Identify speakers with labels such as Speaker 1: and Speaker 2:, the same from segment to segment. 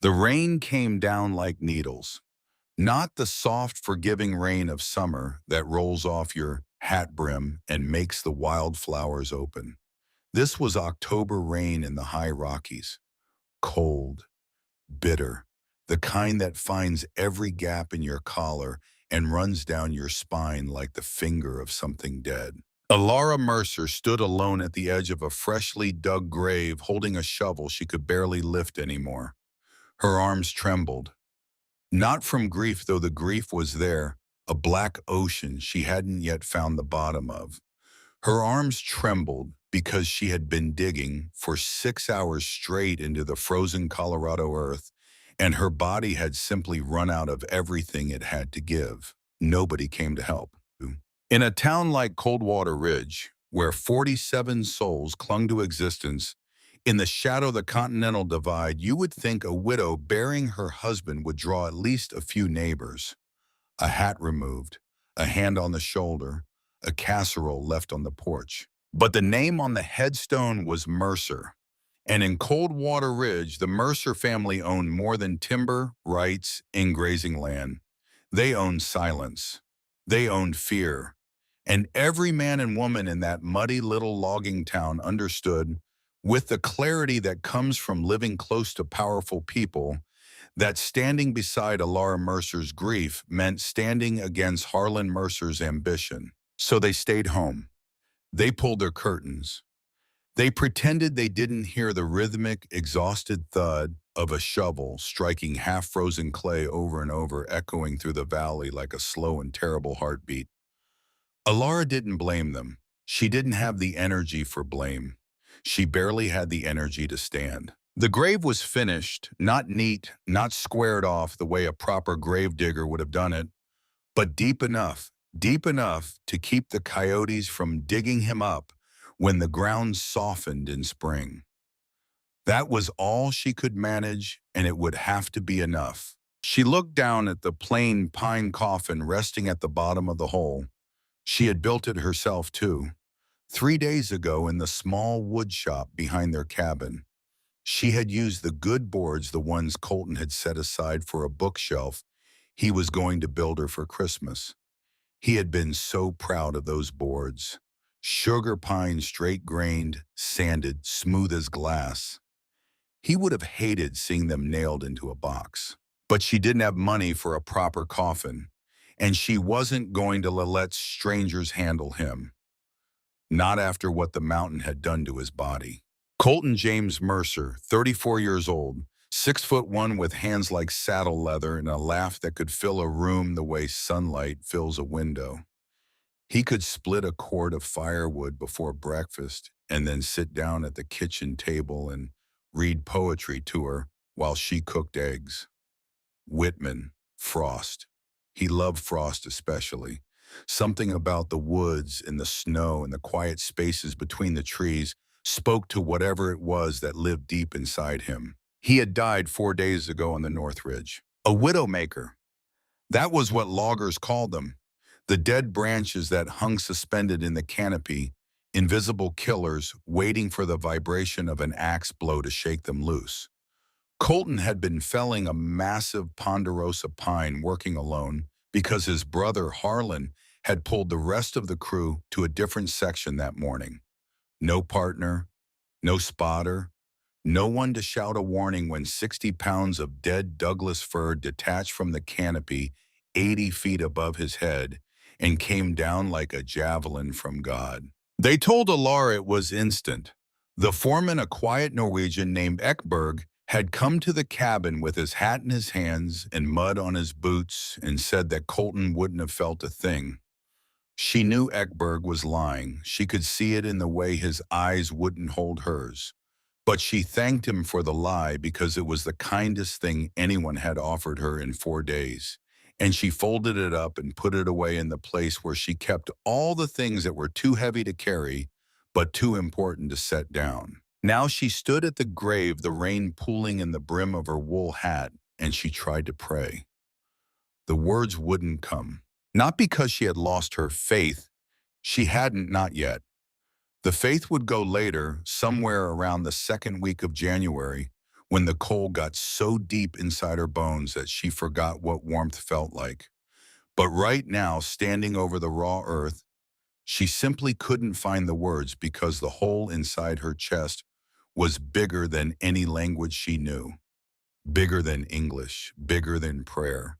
Speaker 1: The rain came down like needles, not the soft, forgiving rain of summer that rolls off your hat brim and makes the wildflowers open. This was October rain in the high Rockies, cold, bitter, the kind that finds every gap in your collar and runs down your spine like the finger of something dead. Alara Mercer stood alone at the edge of a freshly dug grave, holding a shovel she could barely lift anymore. Her arms trembled, not from grief, though the grief was there, a black ocean she hadn't yet found the bottom of. Her arms trembled because she had been digging for 6 hours straight into the frozen Colorado earth, and her body had simply run out of everything it had to give. Nobody came to help. In a town like Coldwater Ridge, where 47 souls clung to existence, in the shadow of the Continental Divide, you would think a widow burying her husband would draw at least a few neighbors. A hat removed, a hand on the shoulder, a casserole left on the porch. But the name on the headstone was Mercer. And in Coldwater Ridge, the Mercer family owned more than timber, rights, and grazing land. They owned silence. They owned fear. And every man and woman in that muddy little logging town understood, with the clarity that comes from living close to powerful people, that standing beside Alara Mercer's grief meant standing against Harlan Mercer's ambition. So they stayed home. They pulled their curtains. They pretended they didn't hear the rhythmic, exhausted thud of a shovel striking half-frozen clay over and over, echoing through the valley like a slow and terrible heartbeat. Alara didn't blame them. She didn't have the energy for blame. She barely had the energy to stand. The grave was finished, not neat, not squared off the way a proper gravedigger would have done it, but deep enough to keep the coyotes from digging him up when the ground softened in spring. That was all she could manage, and it would have to be enough. She looked down at the plain pine coffin resting at the bottom of the hole. She had built it herself, too, 3 days ago in the small wood shop behind their cabin. She had used the good boards, the ones Colton had set aside for a bookshelf he was going to build her for Christmas. He had been so proud of those boards. Sugar pine, straight-grained, sanded, smooth as glass. He would have hated seeing them nailed into a box. But she didn't have money for a proper coffin, and she wasn't going to let strangers handle him. Not after what the mountain had done to his body. Colton James Mercer, 34 years old, 6'1" with hands like saddle leather and a laugh that could fill a room the way sunlight fills a window. He could split a cord of firewood before breakfast and then sit down at the kitchen table and read poetry to her while she cooked eggs. Whitman, Frost. He loved Frost especially. Something about the woods and the snow and the quiet spaces between the trees spoke to whatever it was that lived deep inside him. He had died 4 days ago on the North Ridge. A widowmaker. That was what loggers called them. The dead branches that hung suspended in the canopy, invisible killers waiting for the vibration of an axe blow to shake them loose. Colton had been felling a massive ponderosa pine working alone because his brother Harlan had pulled the rest of the crew to a different section that morning. No partner, no spotter, no one to shout a warning when 60 pounds of dead Douglas fir detached from the canopy 80 feet above his head and came down like a javelin from God. They told Alara it was instant. The foreman, a quiet Norwegian named Ekberg, had come to the cabin with his hat in his hands and mud on his boots and said that Colton wouldn't have felt a thing. She knew Ekberg was lying. She could see it in the way his eyes wouldn't hold hers. But she thanked him for the lie because it was the kindest thing anyone had offered her in 4 days. And she folded it up and put it away in the place where she kept all the things that were too heavy to carry, but too important to set down. Now she stood at the grave, the rain pooling in the brim of her wool hat, and she tried to pray. The words wouldn't come. Not because she had lost her faith. She hadn't, not yet. The faith would go later, somewhere around the second week of January, when the cold got so deep inside her bones that she forgot what warmth felt like. But right now, standing over the raw earth, she simply couldn't find the words because the hole inside her chest was bigger than any language she knew, bigger than English, bigger than prayer.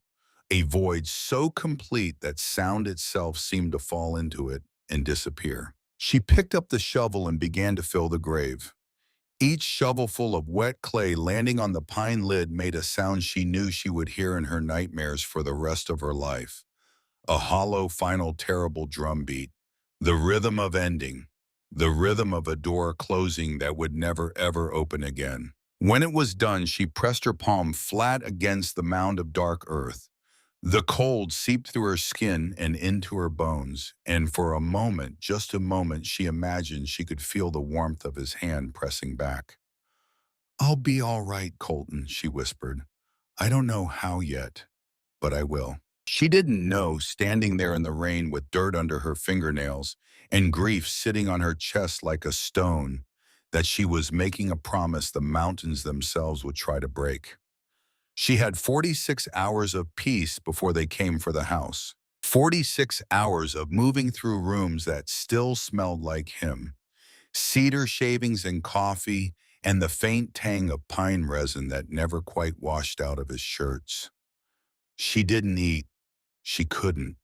Speaker 1: A void so complete that sound itself seemed to fall into it and disappear. She picked up the shovel and began to fill the grave. Each shovelful of wet clay landing on the pine lid made a sound she knew she would hear in her nightmares for the rest of her life. A hollow, final, terrible drum beat. The rhythm of ending. The rhythm of a door closing that would never ever open again. When it was done, she pressed her palm flat against the mound of dark earth. The cold seeped through her skin and into her bones, and for a moment, just a moment, she imagined she could feel the warmth of his hand pressing back. "I'll be all right, Colton," she whispered. "I don't know how yet, but I will." She didn't know, standing there in the rain with dirt under her fingernails and grief sitting on her chest like a stone, that she was making a promise the mountains themselves would try to break. She had 46 hours of peace before they came for the house. 46 hours of moving through rooms that still smelled like him. Cedar shavings and coffee, and the faint tang of pine resin that never quite washed out of his shirts. She didn't eat. She couldn't.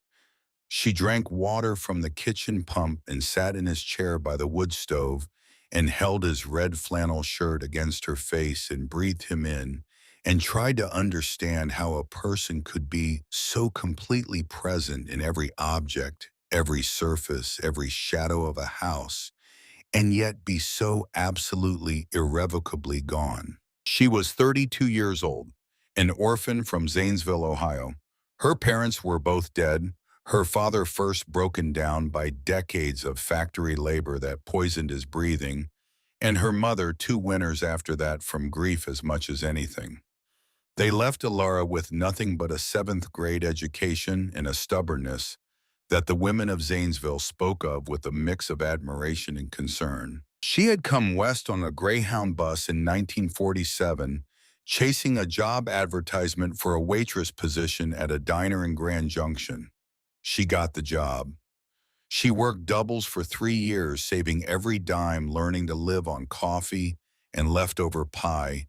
Speaker 1: She drank water from the kitchen pump and sat in his chair by the wood stove and held his red flannel shirt against her face and breathed him in and tried to understand how a person could be so completely present in every object, every surface, every shadow of a house, and yet be so absolutely irrevocably gone. She was 32 years old, an orphan from Zanesville, Ohio. Her parents were both dead, her father first broken down by decades of factory labor that poisoned his breathing, and her mother 2 winters after that from grief as much as anything. They left Alara with nothing but a seventh-grade education and a stubbornness that the women of Zanesville spoke of with a mix of admiration and concern. She had come west on a Greyhound bus in 1947, chasing a job advertisement for a waitress position at a diner in Grand Junction. She got the job. She worked doubles for 3 years, saving every dime, learning to live on coffee and leftover pie,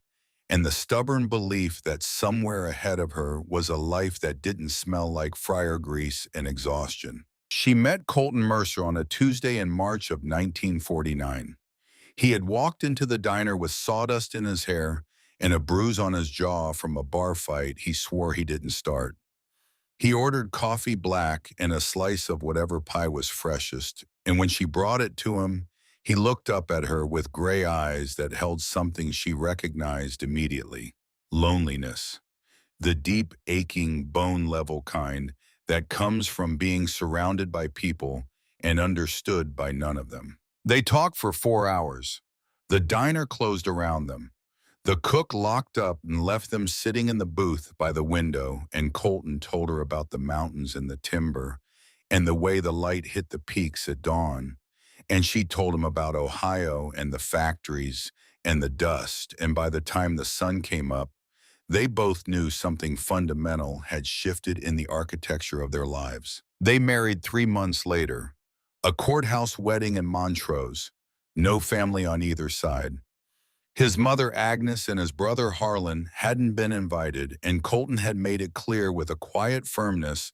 Speaker 1: and the stubborn belief that somewhere ahead of her was a life that didn't smell like fryer grease and exhaustion. She met Colton Mercer on a Tuesday in March of 1949. He had walked into the diner with sawdust in his hair and a bruise on his jaw from a bar fight he swore he didn't start. He ordered coffee black and a slice of whatever pie was freshest, and when she brought it to him, he looked up at her with gray eyes that held something she recognized immediately: loneliness. The deep, aching, bone-level kind that comes from being surrounded by people and understood by none of them. They talked for 4 hours. The diner closed around them. The cook locked up and left them sitting in the booth by the window, and Colton told her about the mountains and the timber and the way the light hit the peaks at dawn. And she told him about Ohio and the factories and the dust, and by the time the sun came up, they both knew something fundamental had shifted in the architecture of their lives. They married 3 months later. A courthouse wedding in Montrose. No family on either side. His mother Agnes and his brother Harlan hadn't been invited, and Colton had made it clear with a quiet firmness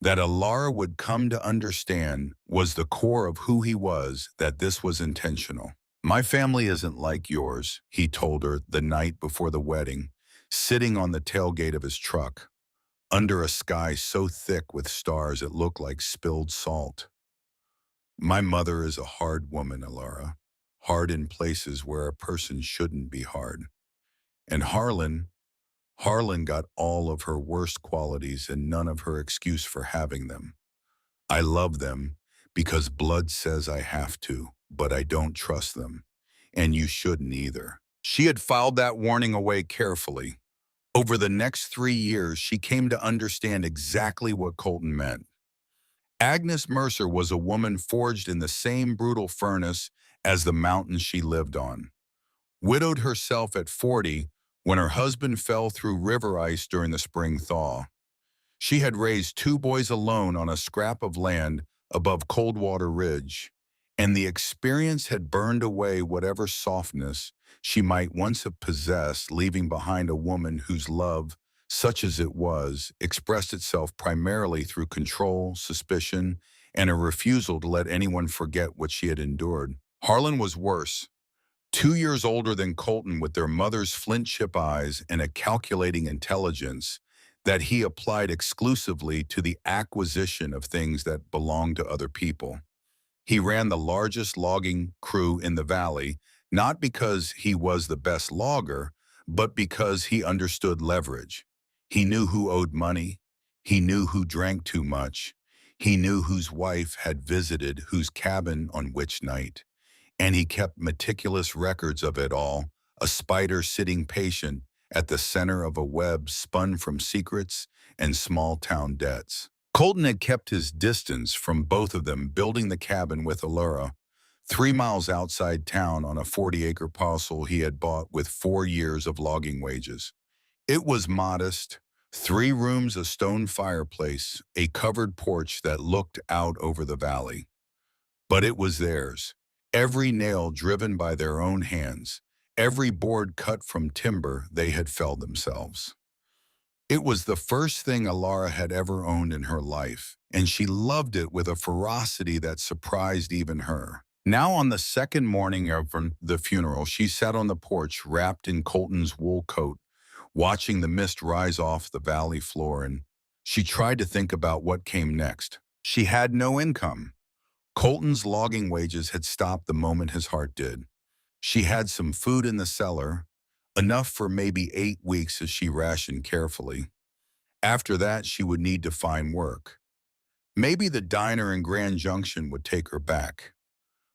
Speaker 1: that Alara would come to understand was the core of who he was, that this was intentional. "My family isn't like yours," he told her the night before the wedding, sitting on the tailgate of his truck, under a sky so thick with stars it looked like spilled salt. "My mother is a hard woman, Alara, hard in places where a person shouldn't be hard. And Harlan got all of her worst qualities and none of her excuse for having them. I love them because blood says I have to, but I don't trust them. And you shouldn't either." She had filed that warning away carefully. Over the next 3 years, she came to understand exactly what Colton meant. Agnes Mercer was a woman forged in the same brutal furnace as the mountains she lived on. Widowed herself at 40, when her husband fell through river ice during the spring thaw. She had raised two boys alone on a scrap of land above Coldwater Ridge, and the experience had burned away whatever softness she might once have possessed, leaving behind a woman whose love, such as it was, expressed itself primarily through control, suspicion, and a refusal to let anyone forget what she had endured. Harlan was worse. 2 years older than Colton, with their mother's flint chip eyes and a calculating intelligence that he applied exclusively to the acquisition of things that belonged to other people. He ran the largest logging crew in the valley, not because he was the best logger, but because he understood leverage. He knew who owed money. He knew who drank too much. He knew whose wife had visited whose cabin on which night. And he kept meticulous records of it all, a spider sitting patient at the center of a web spun from secrets and small-town debts. Colton had kept his distance from both of them, building the cabin with Allura, 3 miles outside town on a 40-acre parcel he had bought with 4 years of logging wages. It was modest, 3 rooms, a stone fireplace, a covered porch that looked out over the valley. But it was theirs, every nail driven by their own hands, every board cut from timber they had felled themselves. It was the first thing Alara had ever owned in her life, and she loved it with a ferocity that surprised even her. Now, on the second morning of the funeral, she sat on the porch wrapped in Colton's wool coat, watching the mist rise off the valley floor, and she tried to think about what came next. She had no income. Colton's logging wages had stopped the moment his heart did. She had some food in the cellar, enough for maybe 8 weeks as she rationed carefully. After that, she would need to find work. Maybe the diner in Grand Junction would take her back.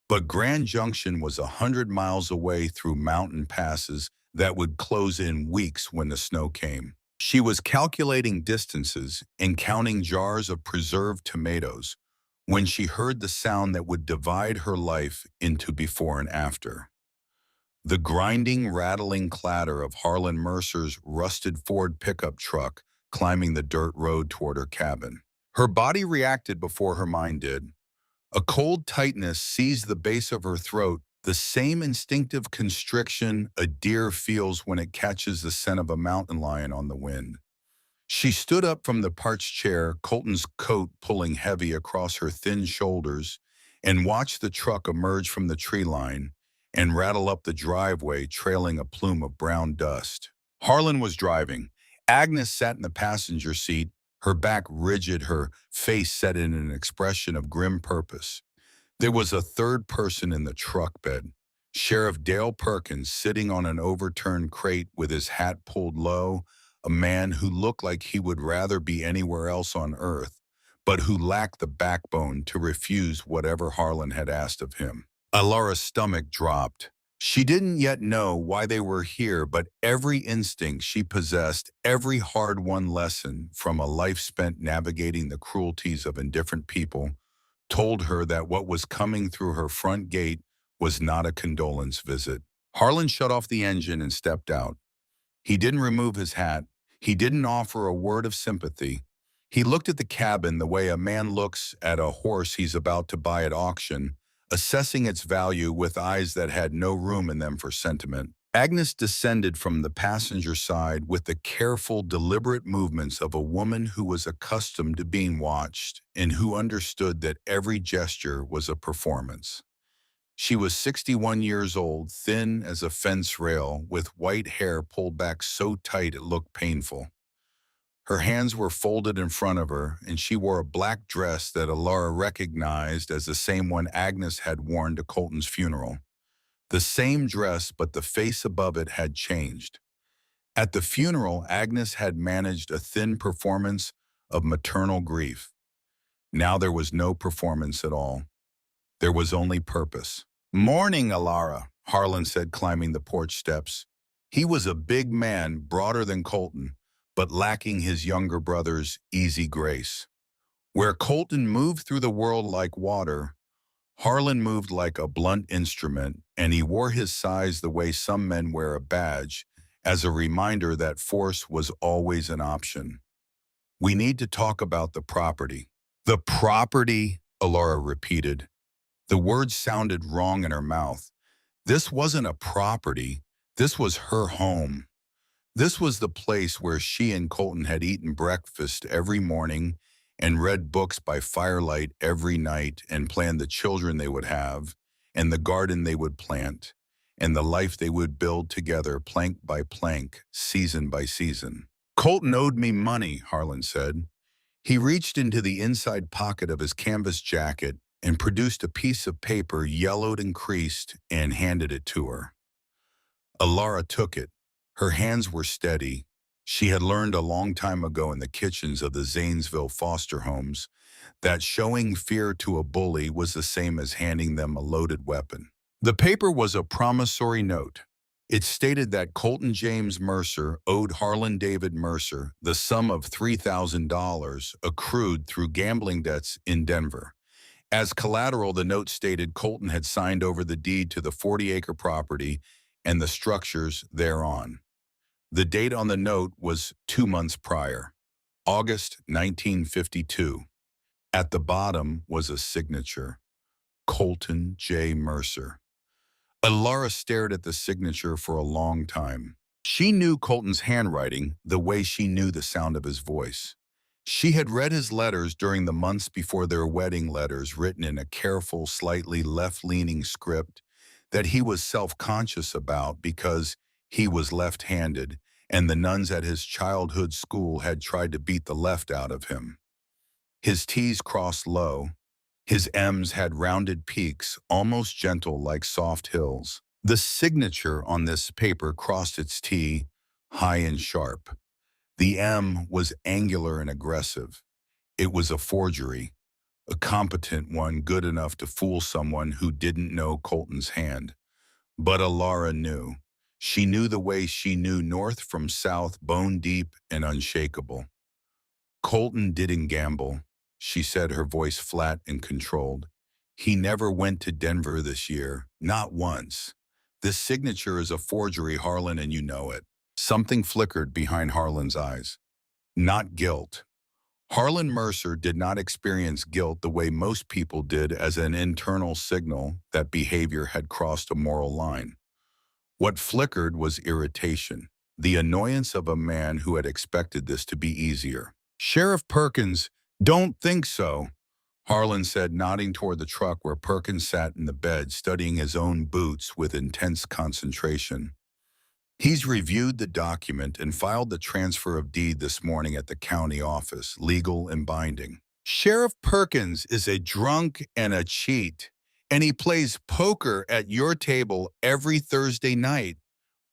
Speaker 1: But Grand Junction was 100 miles away through mountain passes that would close in weeks when the snow came. She was calculating distances and counting jars of preserved tomatoes when she heard the sound that would divide her life into before and after. The grinding, rattling clatter of Harlan Mercer's rusted Ford pickup truck climbing the dirt road toward her cabin. Her body reacted before her mind did. A cold tightness seized the base of her throat, the same instinctive constriction a deer feels when it catches the scent of a mountain lion on the wind. She stood up from the parched chair, Colton's coat pulling heavy across her thin shoulders, and watched the truck emerge from the tree line and rattle up the driveway, trailing a plume of brown dust. Harlan was driving. Agnes sat in the passenger seat, her back rigid, her face set in an expression of grim purpose. There was a third person in the truck bed, Sheriff Dale Perkins, sitting on an overturned crate with his hat pulled low, a man who looked like he would rather be anywhere else on earth, but who lacked the backbone to refuse whatever Harlan had asked of him. Alara's stomach dropped. She didn't yet know why they were here, but every instinct she possessed, every hard-won lesson from a life spent navigating the cruelties of indifferent people, told her that what was coming through her front gate was not a condolence visit. Harlan shut off the engine and stepped out. He didn't remove his hat. He didn't offer a word of sympathy. He looked at the cabin the way a man looks at a horse he's about to buy at auction, assessing its value with eyes that had no room in them for sentiment. Agnes descended from the passenger side with the careful, deliberate movements of a woman who was accustomed to being watched and who understood that every gesture was a performance. She was 61 years old, thin as a fence rail, with white hair pulled back so tight it looked painful. Her hands were folded in front of her, and she wore a black dress that Alara recognized as the same one Agnes had worn to Colton's funeral. The same dress, but the face above it had changed. At the funeral, Agnes had managed a thin performance of maternal grief. Now there was no performance at all. There was only purpose. "Morning, Alara," Harlan said, climbing the porch steps. He was a big man, broader than Colton, but lacking his younger brother's easy grace. Where Colton moved through the world like water, Harlan moved like a blunt instrument, and he wore his size the way some men wear a badge, as a reminder that force was always an option. We need to talk about the property. The property, Alara repeated. The words sounded wrong in her mouth. This wasn't a property. This was her home. This was the place where she and Colton had eaten breakfast every morning and read books by firelight every night and planned the children they would have and the garden they would plant and the life they would build together plank by plank, season by season. Colton owed me money, Harlan said. He reached into the inside pocket of his canvas jacket and produced a piece of paper yellowed and creased and handed it to her. Alara took it. Her hands were steady. She had learned a long time ago in the kitchens of the Zanesville foster homes that showing fear to a bully was the same as handing them a loaded weapon. The paper was a promissory note. It stated that Colton James Mercer owed Harlan David Mercer the sum of $3,000 accrued through gambling debts in Denver. As collateral, the note stated Colton had signed over the deed to the 40-acre property and the structures thereon. The date on the note was 2 months prior, August 1952. At the bottom was a signature, Colton J. Mercer. Alara stared at the signature for a long time. She knew Colton's handwriting the way she knew the sound of his voice. She had read his letters during the months before their wedding letters, written in a careful, slightly left-leaning script that he was self-conscious about because he was left-handed, and the nuns at his childhood school had tried to beat the left out of him. His T's crossed low. His M's had rounded peaks, almost gentle like soft hills. The signature on this paper crossed its T, high and sharp. The M was angular and aggressive. It was a forgery, a competent one good enough to fool someone who didn't know Colton's hand. But Alara knew. She knew the way she knew north from south, bone deep and unshakable. Colton didn't gamble, she said, her voice flat and controlled. He never went to Denver this year, not once. This signature is a forgery, Harlan, and you know it. Something flickered behind Harlan's eyes. Not guilt. Harlan Mercer did not experience guilt the way most people did, as an internal signal that behavior had crossed a moral line. What flickered was irritation, the annoyance of a man who had expected this to be easier. Sheriff Perkins, don't think so, Harlan said, nodding toward the truck where Perkins sat in the bed, studying his own boots with intense concentration. He's reviewed the document and filed the transfer of deed this morning at the county office, legal and binding. Sheriff Perkins is a drunk and a cheat, and he plays poker at your table every Thursday night,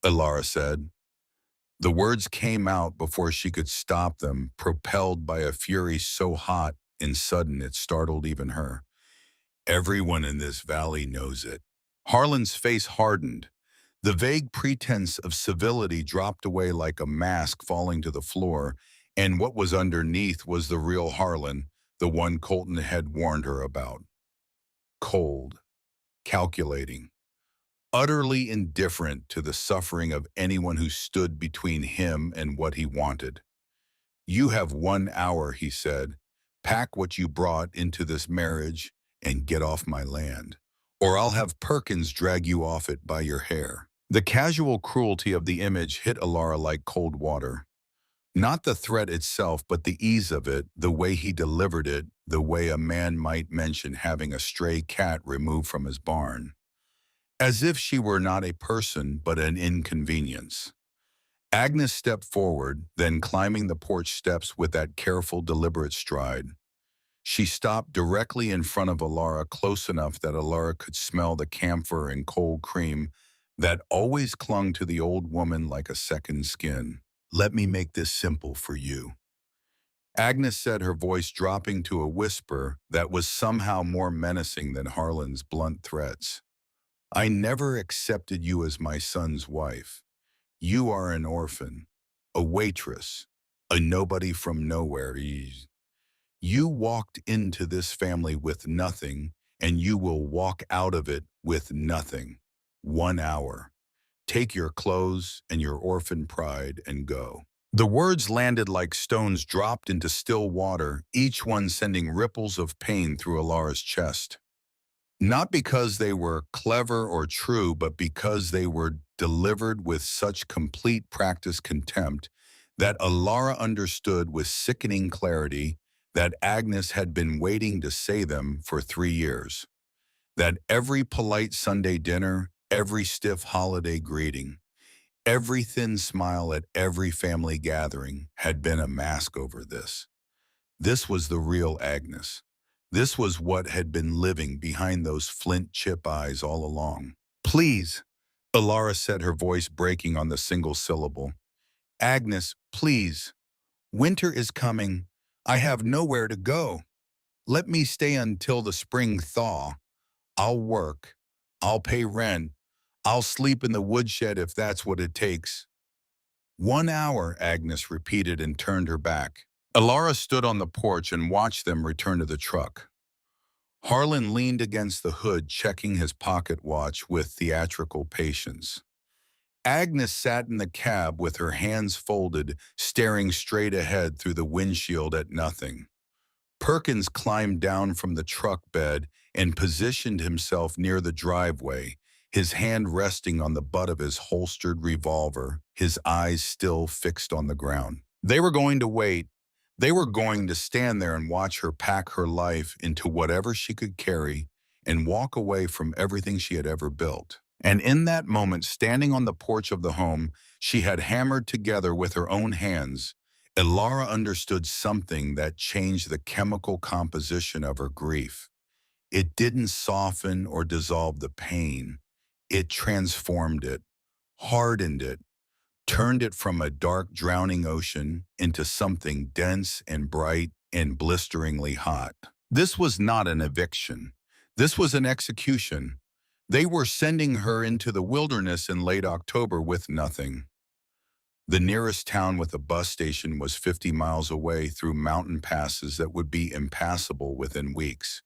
Speaker 1: Alara said. The words came out before she could stop them, propelled by a fury so hot and sudden it startled even her. Everyone in this valley knows it. Harlan's face hardened. The vague pretense of civility dropped away like a mask falling to the floor, and what was underneath was the real Harlan, the one Colton had warned her about. Cold, calculating, utterly indifferent to the suffering of anyone who stood between him and what he wanted. You have 1 hour, he said. Pack what you brought into this marriage and get off my land, or I'll have Perkins drag you off it by your hair. The casual cruelty of the image hit Alara like cold water. Not the threat itself, but the ease of it, the way he delivered it, the way a man might mention having a stray cat removed from his barn. As if she were not a person, but an inconvenience. Agnes stepped forward, then climbing the porch steps with that careful, deliberate stride. She stopped directly in front of Alara, close enough that Alara could smell the camphor and cold cream that always clung to the old woman like a second skin. Let me make this simple for you, Agnes said, her voice dropping to a whisper that was somehow more menacing than Harlan's blunt threats. I never accepted you as my son's wife. You are an orphan, a waitress, a nobody from nowhere. You walked into this family with nothing, and you will walk out of it with nothing. 1 hour. Take your clothes and your orphan pride and go." The words landed like stones dropped into still water, each one sending ripples of pain through Alara's chest. Not because they were clever or true, but because they were delivered with such complete practice contempt that Alara understood with sickening clarity that Agnes had been waiting to say them for 3 years. That every polite Sunday dinner, every stiff holiday greeting, every thin smile at every family gathering had been a mask over this. This was the real Agnes. This was what had been living behind those flint chip eyes all along. "Please," Alara said, her voice breaking on the single syllable. "Agnes, please. Winter is coming. I have nowhere to go. Let me stay until the spring thaw. I'll work. I'll pay rent. I'll sleep in the woodshed if that's what it takes." "1 hour," Agnes repeated and turned her back. Alara stood on the porch and watched them return to the truck. Harlan leaned against the hood, checking his pocket watch with theatrical patience. Agnes sat in the cab with her hands folded, staring straight ahead through the windshield at nothing. Perkins climbed down from the truck bed and positioned himself near the driveway, his hand resting on the butt of his holstered revolver, his eyes still fixed on the ground. They were going to wait. They were going to stand there and watch her pack her life into whatever she could carry and walk away from everything she had ever built. And in that moment, standing on the porch of the home she had hammered together with her own hands, Elara understood something that changed the chemical composition of her grief. It didn't soften or dissolve the pain. It transformed it, hardened it, turned it from a dark, drowning ocean into something dense and bright and blisteringly hot. This was not an eviction. This was an execution. They were sending her into the wilderness in late October with nothing. The nearest town with a bus station was 50 miles away through mountain passes that would be impassable within weeks.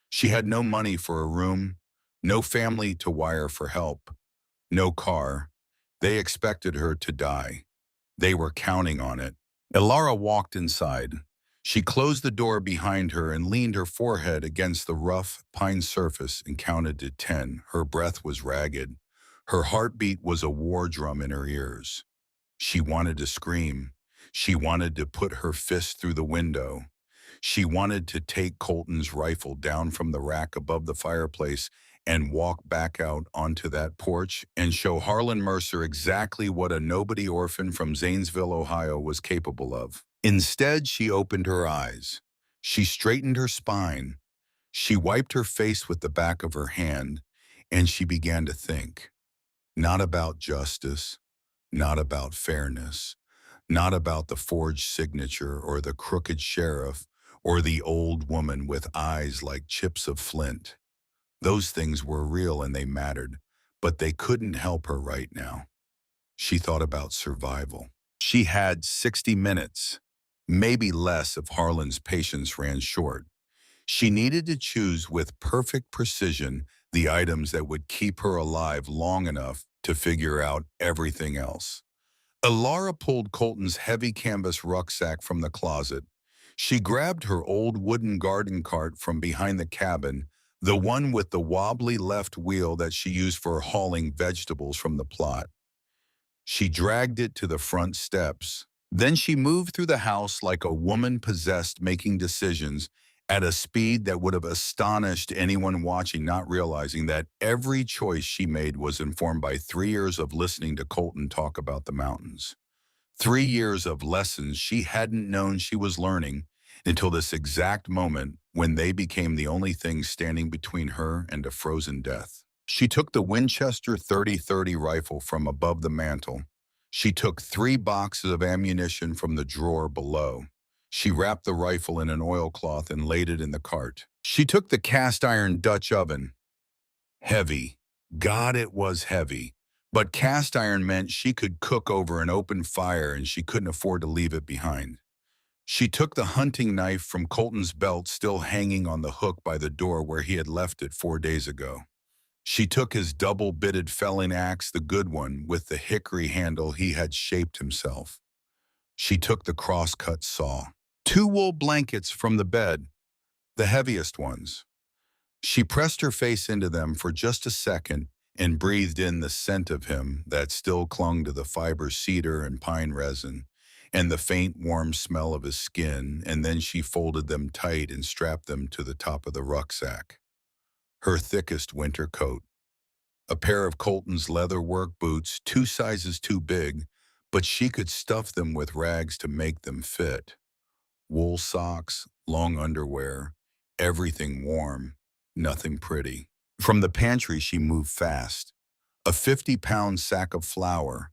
Speaker 1: She had no money for a room, no family to wire for help, no car. They expected her to die. They were counting on it. Elara walked inside. She closed the door behind her and leaned her forehead against the rough pine surface and counted to 10. Her breath was ragged. Her heartbeat was a war drum in her ears. She wanted to scream. She wanted to put her fist through the window. She wanted to take Colton's rifle down from the rack above the fireplace and walk back out onto that porch and show Harlan Mercer exactly what a nobody orphan from Zanesville, Ohio was capable of. Instead, she opened her eyes. She straightened her spine. She wiped her face with the back of her hand, and she began to think. Not about justice, not about fairness, not about the forged signature or the crooked sheriff or the old woman with eyes like chips of flint. Those things were real and they mattered, but they couldn't help her right now. She thought about survival. She had 60 minutes, maybe less if Harlan's patience ran short. She needed to choose with perfect precision the items that would keep her alive long enough to figure out everything else. Elara pulled Colton's heavy canvas rucksack from the closet. She grabbed her old wooden garden cart from behind the cabin, the one with the wobbly left wheel that she used for hauling vegetables from the plot. She dragged it to the front steps. Then she moved through the house like a woman possessed, making decisions at a speed that would have astonished anyone watching, not realizing that every choice she made was informed by 3 years of listening to Colton talk about the mountains. 3 years of lessons she hadn't known she was learning until this exact moment when they became the only thing standing between her and a frozen death. She took the Winchester 30-30 rifle from above the mantel. She took 3 boxes of ammunition from the drawer below. She wrapped the rifle in an oilcloth and laid it in the cart. She took the cast-iron Dutch oven. Heavy. God, it was heavy. But cast iron meant she could cook over an open fire and she couldn't afford to leave it behind. She took the hunting knife from Colton's belt, still hanging on the hook by the door where he had left it 4 days ago. She took his double-bitted felling axe, the good one, with the hickory handle he had shaped himself. She took the cross-cut saw. 2 wool blankets from the bed, the heaviest ones. She pressed her face into them for just a second and breathed in the scent of him that still clung to the fiber cedar and pine resin, and the faint warm smell of his skin, and then she folded them tight and strapped them to the top of the rucksack. Her thickest winter coat. A pair of Colton's leather work boots, 2 sizes too big, but she could stuff them with rags to make them fit. Wool socks, long underwear, everything warm, nothing pretty. From the pantry she moved fast. A 50-pound sack of flour,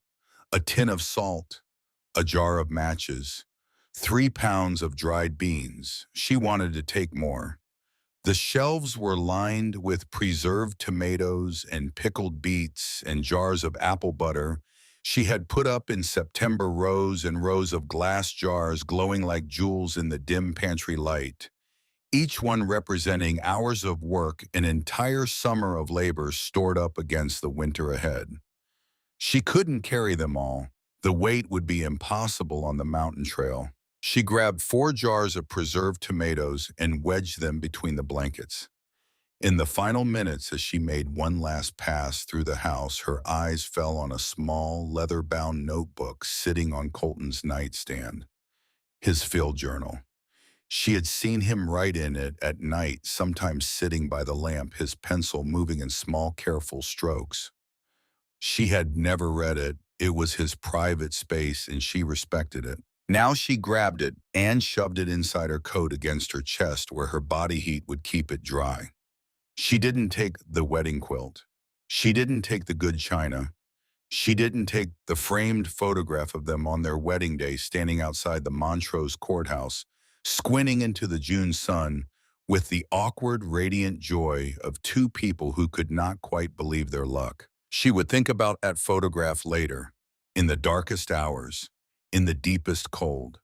Speaker 1: a tin of salt, a jar of matches, 3 pounds of dried beans. She wanted to take more. The shelves were lined with preserved tomatoes and pickled beets and jars of apple butter. She had put up in September rows and rows of glass jars glowing like jewels in the dim pantry light, each one representing hours of work, an entire summer of labor stored up against the winter ahead. She couldn't carry them all. The weight would be impossible on the mountain trail. She grabbed 4 jars of preserved tomatoes and wedged them between the blankets. In the final minutes, as she made one last pass through the house, her eyes fell on a small, leather-bound notebook sitting on Colton's nightstand. His field journal. She had seen him write in it at night, sometimes sitting by the lamp, his pencil moving in small, careful strokes. She had never read it. It was his private space, and she respected it. Now she grabbed it and shoved it inside her coat against her chest where her body heat would keep it dry. She didn't take the wedding quilt. She didn't take the good china. She didn't take the framed photograph of them on their wedding day standing outside the Montrose courthouse, squinting into the June sun with the awkward, radiant joy of 2 people who could not quite believe their luck. She would think about that photograph later, in the darkest hours, in the deepest cold.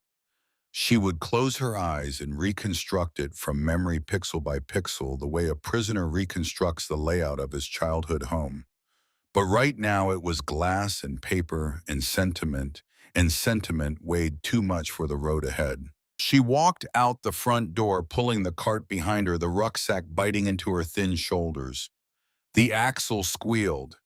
Speaker 1: She would close her eyes and reconstruct it from memory pixel by pixel the way a prisoner reconstructs the layout of his childhood home. But right now it was glass and paper and sentiment weighed too much for the road ahead. She walked out the front door, pulling the cart behind her, the rucksack biting into her thin shoulders. The axle squealed.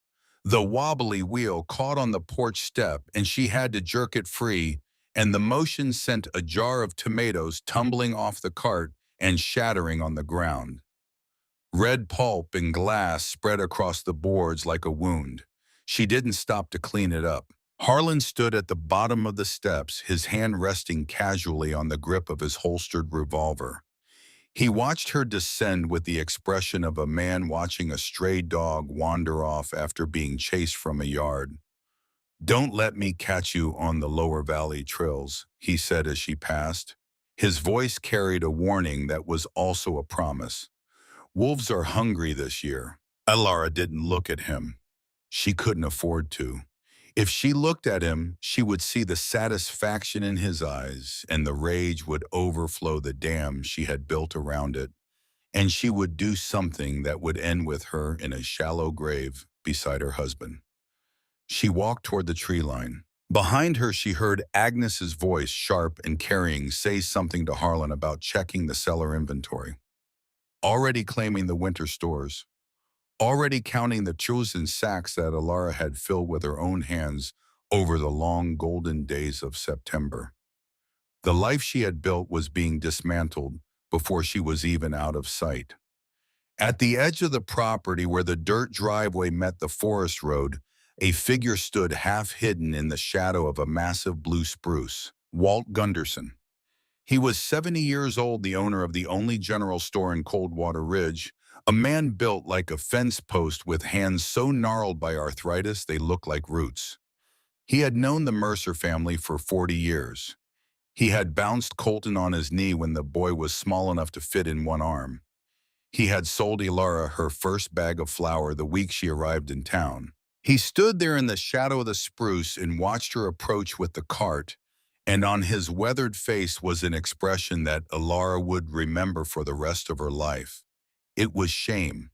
Speaker 1: The wobbly wheel caught on the porch step, and she had to jerk it free, and the motion sent a jar of tomatoes tumbling off the cart and shattering on the ground. Red pulp and glass spread across the boards like a wound. She didn't stop to clean it up. Harlan stood at the bottom of the steps, his hand resting casually on the grip of his holstered revolver. He watched her descend with the expression of a man watching a stray dog wander off after being chased from a yard. "Don't let me catch you on the lower valley trails," he said as she passed. His voice carried a warning that was also a promise. "Wolves are hungry this year." Alara didn't look at him. She couldn't afford to. If she looked at him, she would see the satisfaction in his eyes, and the rage would overflow the dam she had built around it, and she would do something that would end with her in a shallow grave beside her husband. She walked toward the tree line. Behind her, she heard Agnes's voice, sharp and carrying, say something to Harlan about checking the cellar inventory. Already claiming the winter stores. Already counting the chosen sacks that Alara had filled with her own hands over the long golden days of September. The life she had built was being dismantled before she was even out of sight. At the edge of the property where the dirt driveway met the forest road, a figure stood half hidden in the shadow of a massive blue spruce. Walt Gunderson. He was 70 years old, the owner of the only general store in Coldwater Ridge, a man built like a fence post with hands so gnarled by arthritis they looked like roots. He had known the Mercer family for 40 years. He had bounced Colton on his knee when the boy was small enough to fit in one arm. He had sold Alara her first bag of flour the week she arrived in town. He stood there in the shadow of the spruce and watched her approach with the cart, and on his weathered face was an expression that Alara would remember for the rest of her life. It was shame.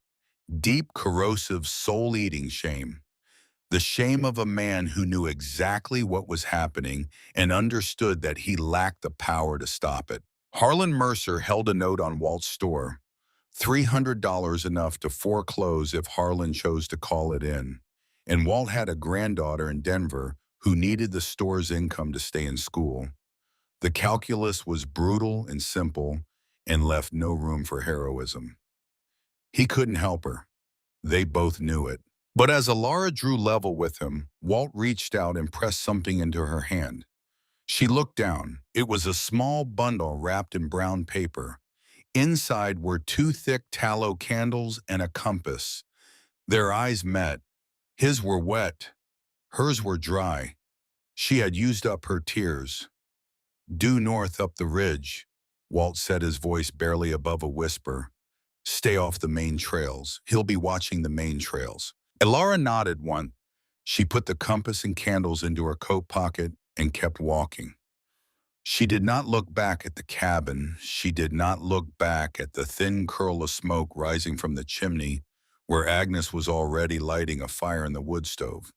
Speaker 1: Deep, corrosive, soul-eating shame. The shame of a man who knew exactly what was happening and understood that he lacked the power to stop it. Harlan Mercer held a note on Walt's store, $300 enough to foreclose if Harlan chose to call it in. And Walt had a granddaughter in Denver who needed the store's income to stay in school. The calculus was brutal and simple and left no room for heroism. He couldn't help her. They both knew it. But as Alara drew level with him, Walt reached out and pressed something into her hand. She looked down. It was a small bundle wrapped in brown paper. Inside were two thick tallow candles and a compass. Their eyes met. His were wet. Hers were dry. She had used up her tears. "Due north up the ridge," Walt said, his voice barely above a whisper. "Stay off the main trails. He'll be watching the main trails." Alara nodded once. She put the compass and candles into her coat pocket and kept walking. She did not look back at the cabin. She did not look back at the thin curl of smoke rising from the chimney where Agnes was already lighting a fire in the wood stove.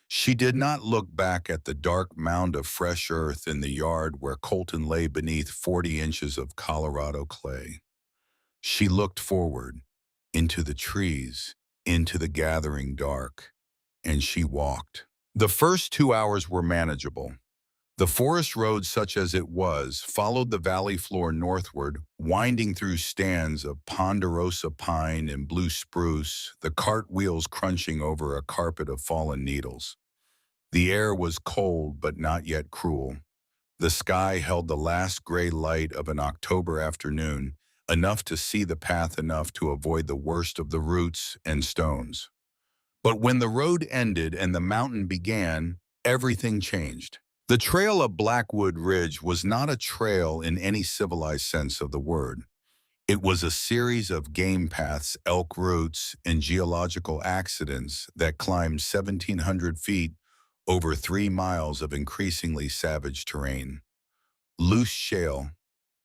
Speaker 1: She did not look back at the dark mound of fresh earth in the yard where Colton lay beneath 40 inches of Colorado clay. She looked forward, into the trees, into the gathering dark, and she walked. The first 2 hours were manageable. The forest road, such as it was, followed the valley floor northward, winding through stands of ponderosa pine and blue spruce, the cart wheels crunching over a carpet of fallen needles. The air was cold but not yet cruel. The sky held the last gray light of an October afternoon, enough to see the path, enough to avoid the worst of the roots and stones. But when the road ended and the mountain began, everything changed. The trail up Blackwood Ridge was not a trail in any civilized sense of the word. It was a series of game paths, elk routes, and geological accidents that climbed 1,700 feet over 3 miles of increasingly savage terrain. Loose shale,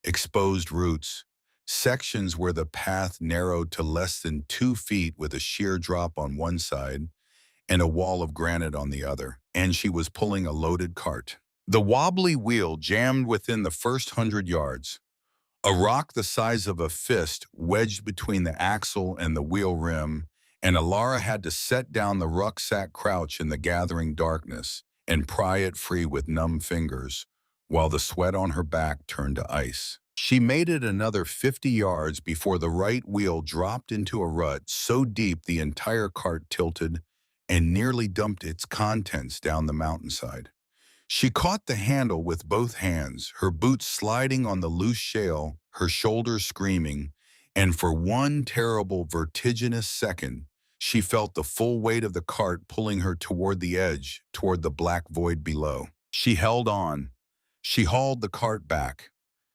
Speaker 1: exposed roots, sections where the path narrowed to less than 2 feet with a sheer drop on one side and a wall of granite on the other, and she was pulling a loaded cart. The wobbly wheel jammed within the first 100 yards. A rock the size of a fist wedged between the axle and the wheel rim, and Alara had to set down the rucksack crouch in the gathering darkness and pry it free with numb fingers, while the sweat on her back turned to ice. She made it another 50 yards before the right wheel dropped into a rut so deep the entire cart tilted and nearly dumped its contents down the mountainside. She caught the handle with both hands, her boots sliding on the loose shale, her shoulders screaming, and for one terrible, vertiginous second, she felt the full weight of the cart pulling her toward the edge, toward the black void below. She held on. She hauled the cart back.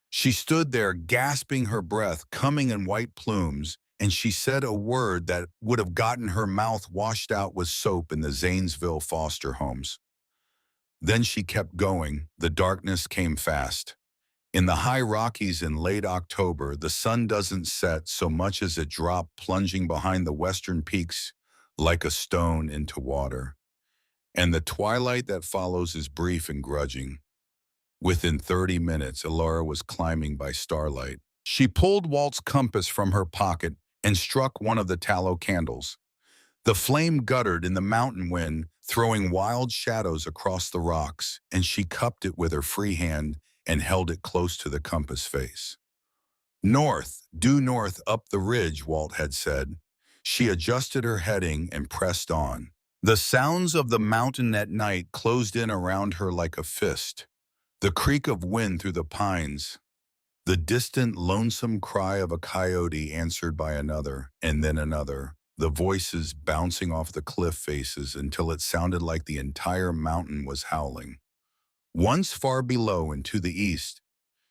Speaker 1: She stood there, gasping her breath, coming in white plumes, and she said a word that would have gotten her mouth washed out with soap in the Zanesville foster homes. Then she kept going. The darkness came fast. In the high Rockies in late October, the sun doesn't set so much as it dropped, plunging behind the western peaks like a stone into water. And the twilight that follows is brief and grudging. Within 30 minutes, Alara was climbing by starlight. She pulled Walt's compass from her pocket and struck one of the tallow candles. The flame guttered in the mountain wind, throwing wild shadows across the rocks, and she cupped it with her free hand and held it close to the compass face. "North, due north up the ridge," Walt had said. She adjusted her heading and pressed on. The sounds of the mountain at night closed in around her like a fist. The creak of wind through the pines, the distant lonesome cry of a coyote answered by another, and then another, the voices bouncing off the cliff faces until it sounded like the entire mountain was howling. Once far below and to the east,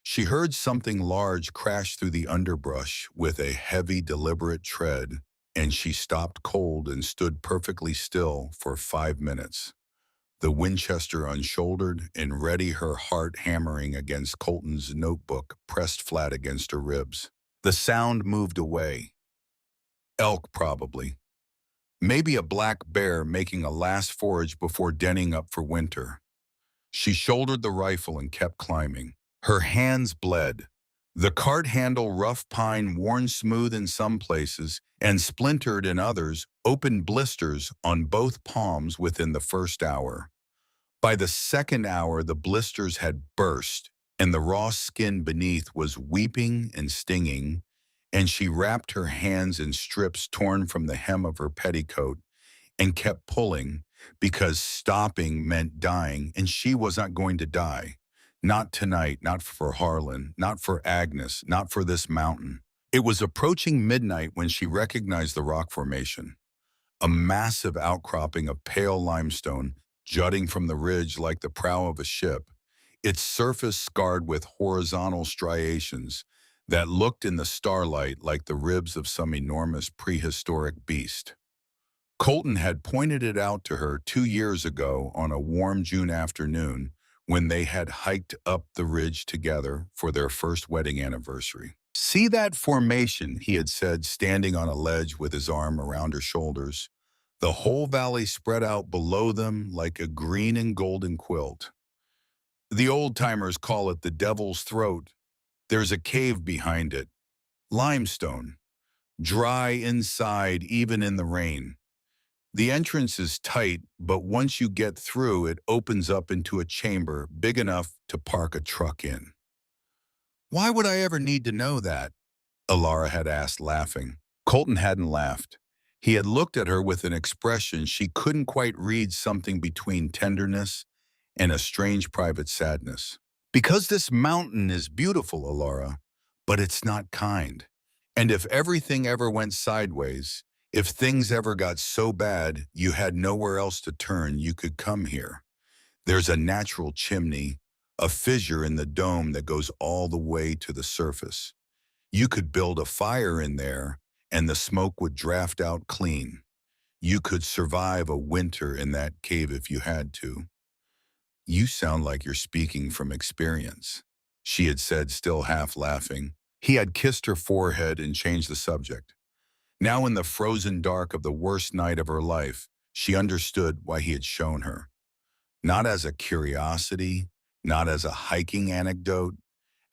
Speaker 1: she heard something large crash through the underbrush with a heavy, deliberate tread, and she stopped cold and stood perfectly still for 5 minutes. The Winchester unshouldered and ready, her heart hammering against Colton's notebook pressed flat against her ribs. The sound moved away. Elk, probably. Maybe a black bear making a last forage before denning up for winter. She shouldered the rifle and kept climbing. Her hands bled. The cart handle, rough pine, worn smooth in some places and splintered in others, opened blisters on both palms within the first hour. By the second hour, the blisters had burst, and the raw skin beneath was weeping and stinging, and she wrapped her hands in strips torn from the hem of her petticoat and kept pulling because stopping meant dying, and she was not going to die. Not tonight, not for Harlan, not for Agnes, not for this mountain. It was approaching midnight when she recognized the rock formation, a massive outcropping of pale limestone jutting from the ridge like the prow of a ship, its surface scarred with horizontal striations that looked in the starlight like the ribs of some enormous prehistoric beast. Colton had pointed it out to her 2 years ago on a warm June afternoon when they had hiked up the ridge together for their first wedding anniversary. "See that formation," he had said, standing on a ledge with his arm around her shoulders. The whole valley spread out below them like a green and golden quilt. The old-timers call it the Devil's Throat. There's a cave behind it. Limestone. Dry inside, even in the rain. The entrance is tight, but once you get through, it opens up into a chamber big enough to park a truck in. "Why would I ever need to know that?" Alara had asked, laughing. Colton hadn't laughed. He had looked at her with an expression she couldn't quite read, something between tenderness and a strange private sadness. "Because this mountain is beautiful, Alara, but it's not kind. And if everything ever went sideways, if things ever got so bad you had nowhere else to turn, you could come here. There's a natural chimney, a fissure in the dome that goes all the way to the surface. You could build a fire in there, and the smoke would draft out clean. You could survive a winter in that cave if you had to." "You sound like you're speaking from experience," she had said, still half laughing. He had kissed her forehead and changed the subject. Now, in the frozen dark of the worst night of her life, she understood why he had shown her. Not as a curiosity, not as a hiking anecdote,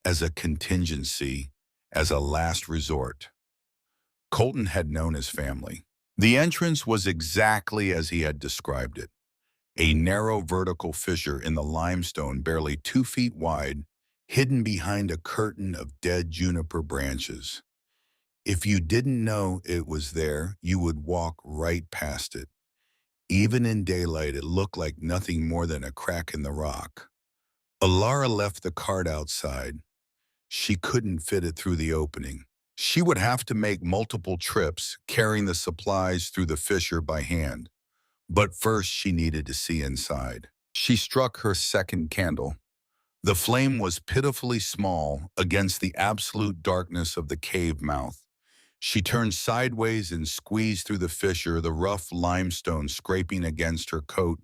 Speaker 1: as a contingency, as a last resort. Colton had known his family. The entrance was exactly as he had described it. A narrow vertical fissure in the limestone barely 2 feet wide, hidden behind a curtain of dead juniper branches. If you didn't know it was there, you would walk right past it. Even in daylight, it looked like nothing more than a crack in the rock. Alara left the cart outside. She couldn't fit it through the opening. She would have to make multiple trips, carrying the supplies through the fissure by hand. But first, she needed to see inside. She struck her second candle. The flame was pitifully small against the absolute darkness of the cave mouth. She turned sideways and squeezed through the fissure, the rough limestone scraping against her coat,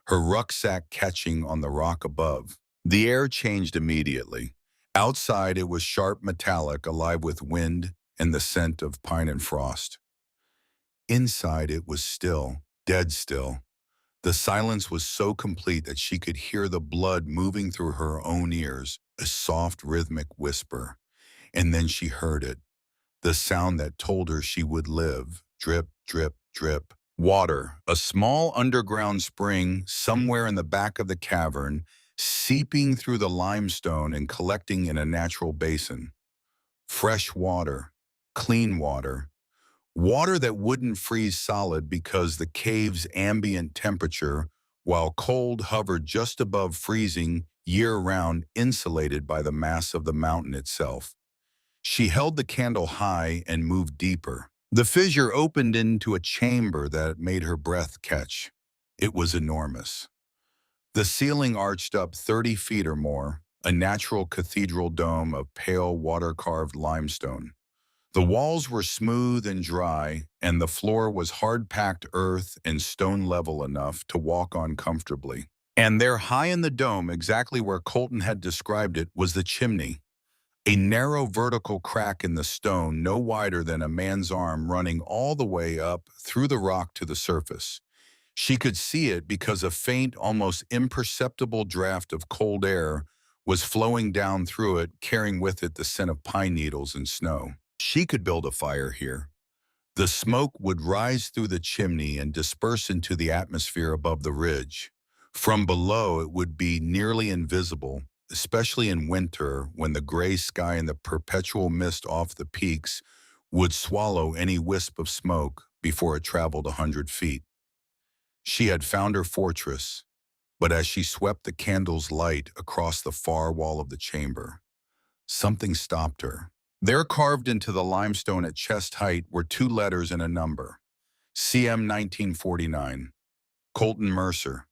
Speaker 1: her rucksack catching on the rock above. The air changed immediately. Outside, it was sharp metallic, alive with wind and the scent of pine and frost. Inside, it was still, dead still. The silence was so complete that she could hear the blood moving through her own ears, a soft rhythmic whisper. And then she heard it, the sound that told her she would live. Drip, drip, drip. Water, a small underground spring somewhere in the back of the cavern, seeping through the limestone and collecting in a natural basin. Fresh water, clean water. Water that wouldn't freeze solid because the cave's ambient temperature, while cold, hovered just above freezing year-round, insulated by the mass of the mountain itself. She held the candle high and moved deeper. The fissure opened into a chamber that made her breath catch. It was enormous. The ceiling arched up 30 feet or more, a natural cathedral dome of pale water-carved limestone. The walls were smooth and dry, and the floor was hard-packed earth and stone level enough to walk on comfortably. And there, high in the dome, exactly where Colton had described it, was the chimney. A narrow vertical crack in the stone no wider than a man's arm running all the way up through the rock to the surface. She could see it because a faint, almost imperceptible draft of cold air was flowing down through it, carrying with it the scent of pine needles and snow. She could build a fire here. The smoke would rise through the chimney and disperse into the atmosphere above the ridge. From below, it would be nearly invisible, especially in winter when the gray sky and the perpetual mist off the peaks would swallow any wisp of smoke before it traveled 100 feet. She had found her fortress, but as she swept the candle's light across the far wall of the chamber, something stopped her. There, carved into the limestone at chest height, were two letters and a number. CM 1949. Colton Mercer,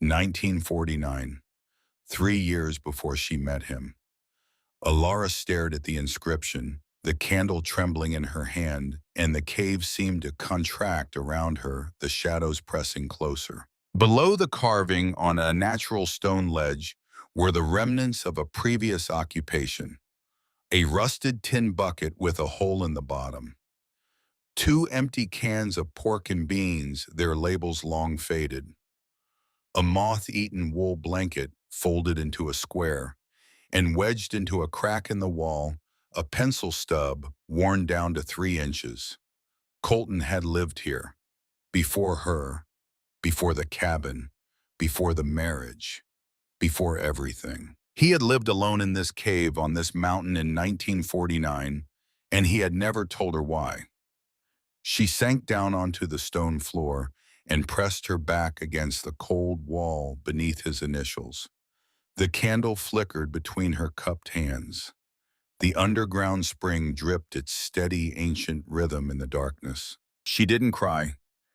Speaker 1: 1949. 3 years before she met him. Alara stared at the inscription, the candle trembling in her hand, and the cave seemed to contract around her, the shadows pressing closer. Below the carving, on a natural stone ledge, were the remnants of a previous occupation. A rusted tin bucket with a hole in the bottom. Two empty cans of pork and beans, their labels long faded. A moth-eaten wool blanket folded into a square, and wedged into a crack in the wall, a pencil stub worn down to 3 inches. Colton had lived here. Before her, before the cabin, before the marriage, before everything. He had lived alone in this cave on this mountain in 1949, and he had never told her why. She sank down onto the stone floor and pressed her back against the cold wall beneath his initials. The candle flickered between her cupped hands. The underground spring dripped its steady, ancient rhythm in the darkness. She didn't cry.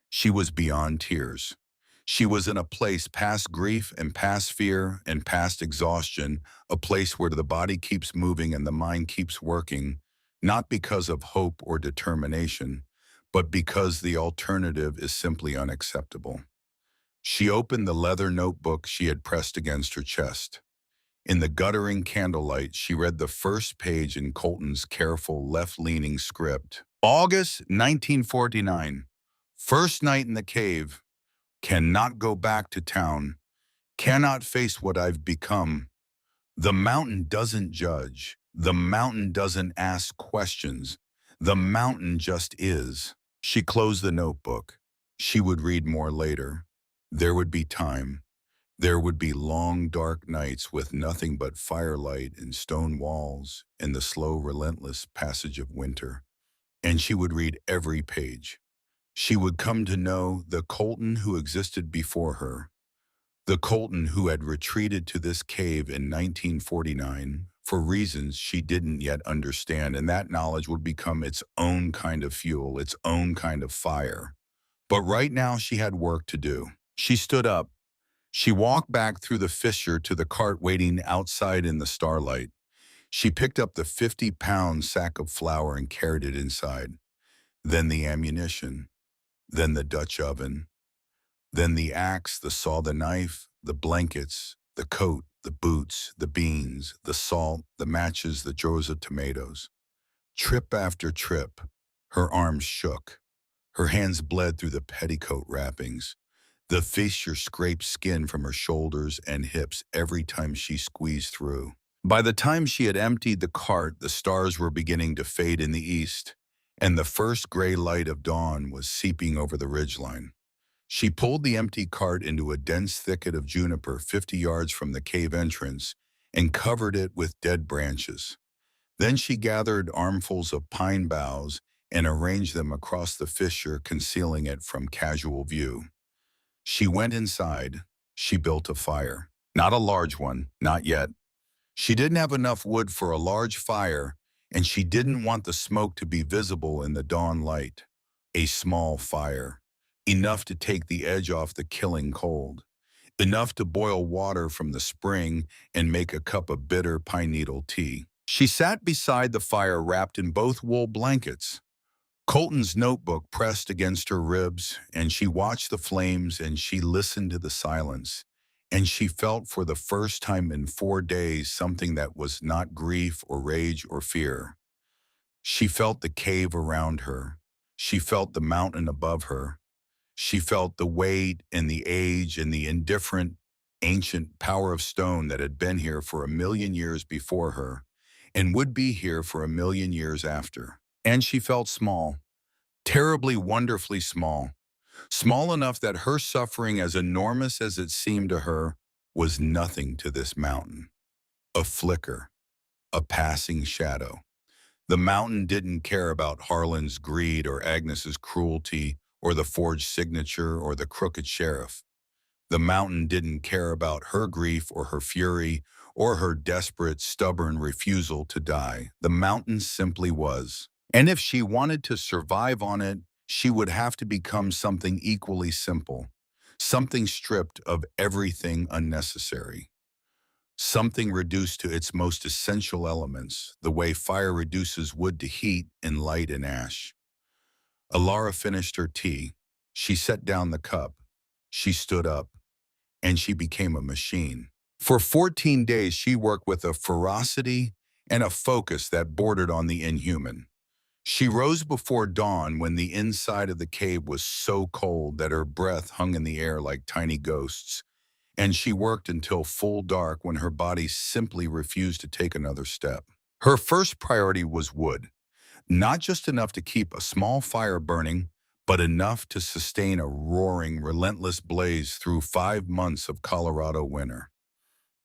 Speaker 1: She was beyond tears. She was in a place past grief and past fear and past exhaustion, a place where the body keeps moving and the mind keeps working, not because of hope or determination, but because the alternative is simply unacceptable. She opened the leather notebook she had pressed against her chest. In the guttering candlelight, she read the first page in Colton's careful, left-leaning script. August 1949. First night in the cave. Cannot go back to town. Cannot face what I've become. The mountain doesn't judge. The mountain doesn't ask questions. The mountain just is. She closed the notebook. She would read more later. There would be time. There would be long, dark nights with nothing but firelight and stone walls and the slow, relentless passage of winter. And she would read every page. She would come to know the Colton who existed before her, the Colton who had retreated to this cave in 1949 for reasons she didn't yet understand, and that knowledge would become its own kind of fuel, its own kind of fire. But right now she had work to do. She stood up. She walked back through the fissure to the cart waiting outside in the starlight. She picked up the 50-pound sack of flour and carried it inside. Then the ammunition. Then the Dutch oven. Then the axe, the saw, the knife, the blankets, the coat, the boots, the beans, the salt, the matches, the drawers of tomatoes. Trip after trip, her arms shook. Her hands bled through the petticoat wrappings. The fissure scraped skin from her shoulders and hips every time she squeezed through. By the time she had emptied the cart, the stars were beginning to fade in the east, and the first gray light of dawn was seeping over the ridgeline. She pulled the empty cart into a dense thicket of juniper 50 yards from the cave entrance and covered it with dead branches. Then she gathered armfuls of pine boughs and arranged them across the fissure, concealing it from casual view. She went inside. She built a fire. Not a large one, not yet. She didn't have enough wood for a large fire, and she didn't want the smoke to be visible in the dawn light. A small fire. Enough to take the edge off the killing cold. Enough to boil water from the spring and make a cup of bitter pine needle tea. She sat beside the fire wrapped in both wool blankets. Colton's notebook pressed against her ribs, and she watched the flames and she listened to the silence. and she felt for the first time in 4 days something that was not grief or rage or fear. She felt the cave around her. She felt the mountain above her. She felt the weight and the age and the indifferent, ancient power of stone that had been here for 1 million years before her and would be here for 1 million years after. And she felt small, terribly, wonderfully small, small enough that her suffering, as enormous as it seemed to her, was nothing to this mountain. A flicker, a passing shadow. The mountain didn't care about Harlan's greed or Agnes's cruelty or the forged signature or the crooked sheriff. The mountain didn't care about her grief or her fury or her desperate, stubborn refusal to die. The mountain simply was. And if she wanted to survive on it, she would have to become something equally simple, something stripped of everything unnecessary. Something reduced to its most essential elements, the way fire reduces wood to heat and light and ash. Alara finished her tea. She set down the cup. She stood up, and she became a machine. For 14 days, she worked with a ferocity and a focus that bordered on the inhuman. She rose before dawn when the inside of the cave was so cold that her breath hung in the air like tiny ghosts, and she worked until full dark when her body simply refused to take another step. Her first priority was wood, not just enough to keep a small fire burning, but enough to sustain a roaring, relentless blaze through 5 months of Colorado winter.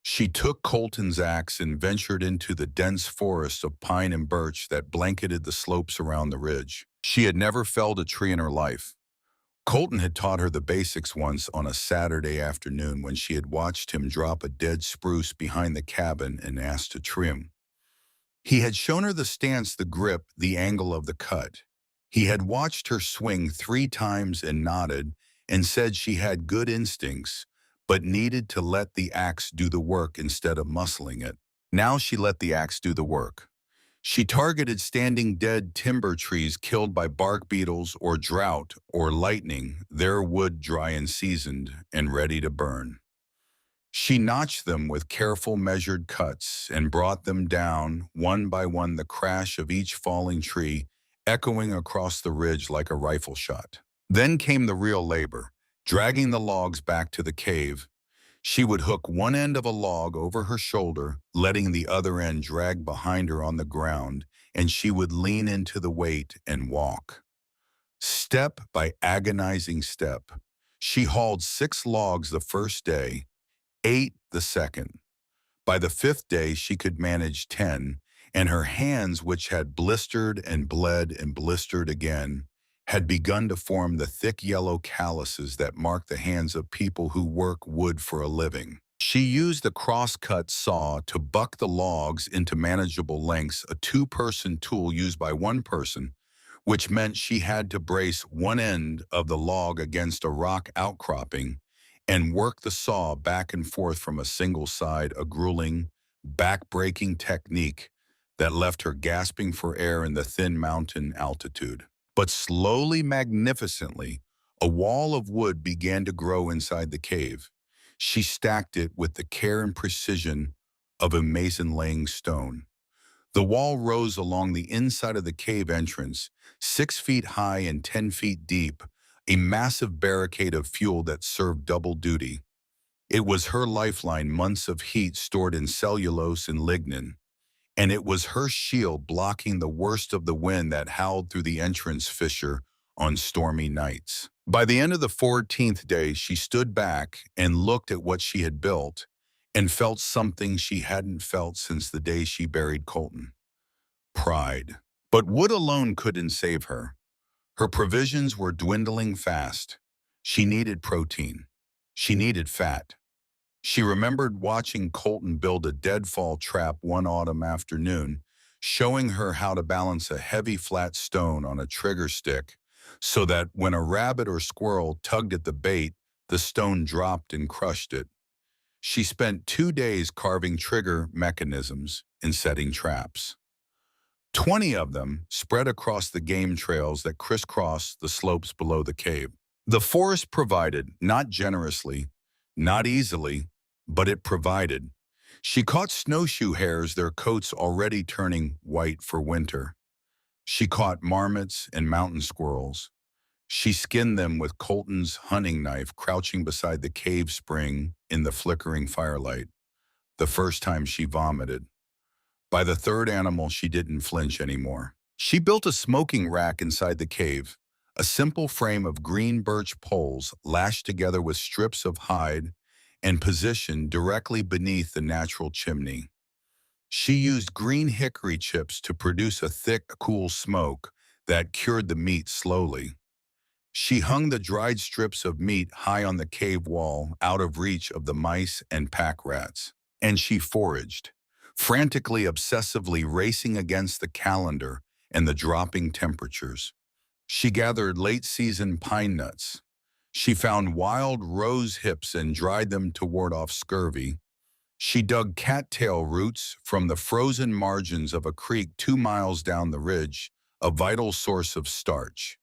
Speaker 1: She took Colton's axe and ventured into the dense forest of pine and birch that blanketed the slopes around the ridge. She had never felled a tree in her life. Colton had taught her the basics once on a Saturday afternoon when she had watched him drop a dead spruce behind the cabin and asked to trim. He had shown her the stance, the grip, the angle of the cut. He had watched her swing 3 times and nodded and said she had good instincts, but needed to let the axe do the work instead of muscling it. Now she let the axe do the work. She targeted standing dead timber trees killed by bark beetles or drought or lightning, their wood dry and seasoned and ready to burn. She notched them with careful measured cuts and brought them down, one by one, the crash of each falling tree echoing across the ridge like a rifle shot. Then came the real labor, dragging the logs back to the cave. She would hook one end of a log over her shoulder, letting the other end drag behind her on the ground, and she would lean into the weight and walk. Step by agonizing step. She hauled 6 logs the first day, 8 the second. By the 5th day, she could manage 10, and her hands, which had blistered and bled and blistered again, had begun to form the thick yellow calluses that mark the hands of people who work wood for a living. She used the cross-cut saw to buck the logs into manageable lengths, a 2-person tool used by 1 person, which meant she had to brace one end of the log against a rock outcropping and work the saw back and forth from a single side, a grueling, back-breaking technique that left her gasping for air in the thin mountain altitude. But slowly, magnificently, a wall of wood began to grow inside the cave. She stacked it with the care and precision of a mason laying stone. The wall rose along the inside of the cave entrance, 6 feet high and 10 feet deep, a massive barricade of fuel that served double duty. It was her lifeline, months of heat stored in cellulose and lignin, and it was her shield blocking the worst of the wind that howled through the entrance fissure on stormy nights. By the end of the 14th day, she stood back and looked at what she had built and felt something she hadn't felt since the day she buried Colton. Pride. But wood alone couldn't save her. Her provisions were dwindling fast. She needed protein. She needed fat. She remembered watching Colton build a deadfall trap one autumn afternoon, showing her how to balance a heavy flat stone on a trigger stick so that when a rabbit or squirrel tugged at the bait, the stone dropped and crushed it. She spent 2 days carving trigger mechanisms and setting traps. 20 of them spread across the game trails that crisscrossed the slopes below the cave. The forest provided, not generously, not easily, but it provided. She caught snowshoe hares, their coats already turning white for winter. She caught marmots and mountain squirrels. She skinned them with Colton's hunting knife, crouching beside the cave spring in the flickering firelight. The first time she vomited. By the third animal, she didn't flinch anymore. She built a smoking rack inside the cave, a simple frame of green birch poles lashed together with strips of hide and positioned directly beneath the natural chimney. She used green hickory chips to produce a thick, cool smoke that cured the meat slowly. She hung the dried strips of meat high on the cave wall, out of reach of the mice and pack rats. And she foraged, frantically, obsessively racing against the calendar and the dropping temperatures. She gathered late-season pine nuts. She found wild rose hips and dried them to ward off scurvy. She dug cattail roots from the frozen margins of a creek 2 miles down the ridge, a vital source of starch.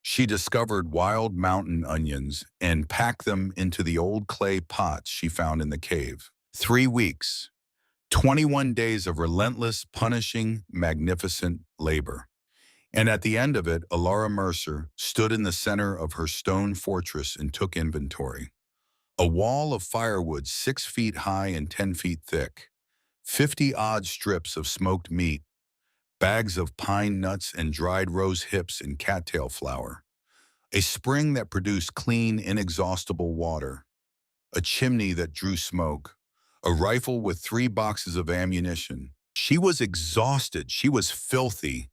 Speaker 1: She discovered wild mountain onions and packed them into the old clay pots she found in the cave. 3 weeks, 21 days of relentless, punishing, magnificent labor. And at the end of it, Alara Mercer stood in the center of her stone fortress and took inventory. A wall of firewood 6 feet high and 10 feet thick, 50-odd strips of smoked meat, bags of pine nuts and dried rose hips and cattail flour, a spring that produced clean, inexhaustible water, a chimney that drew smoke, a rifle with 3 boxes of ammunition. She was exhausted. She was filthy.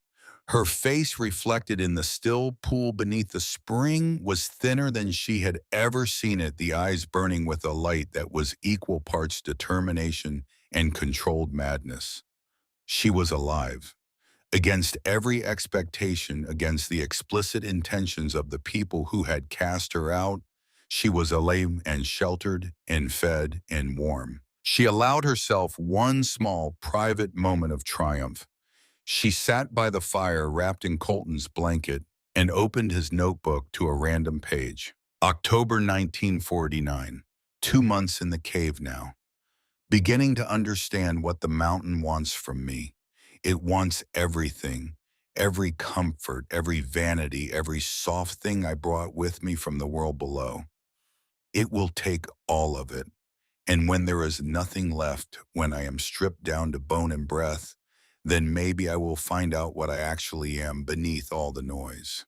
Speaker 1: Her face, reflected in the still pool beneath the spring, was thinner than she had ever seen it, the eyes burning with a light that was equal parts determination and controlled madness. She was alive. Against every expectation, against the explicit intentions of the people who had cast her out, she was alive and sheltered and fed and warm. She allowed herself one small, private moment of triumph. She sat by the fire wrapped in Colton's blanket and opened his notebook to a random page. October 1949. 2 months in the cave now. Beginning to understand what the mountain wants from me. It wants everything, every comfort, every vanity, every soft thing I brought with me from the world below. It will take all of it. And when there is nothing left, when I am stripped down to bone and breath, then maybe I will find out what I actually am beneath all the noise.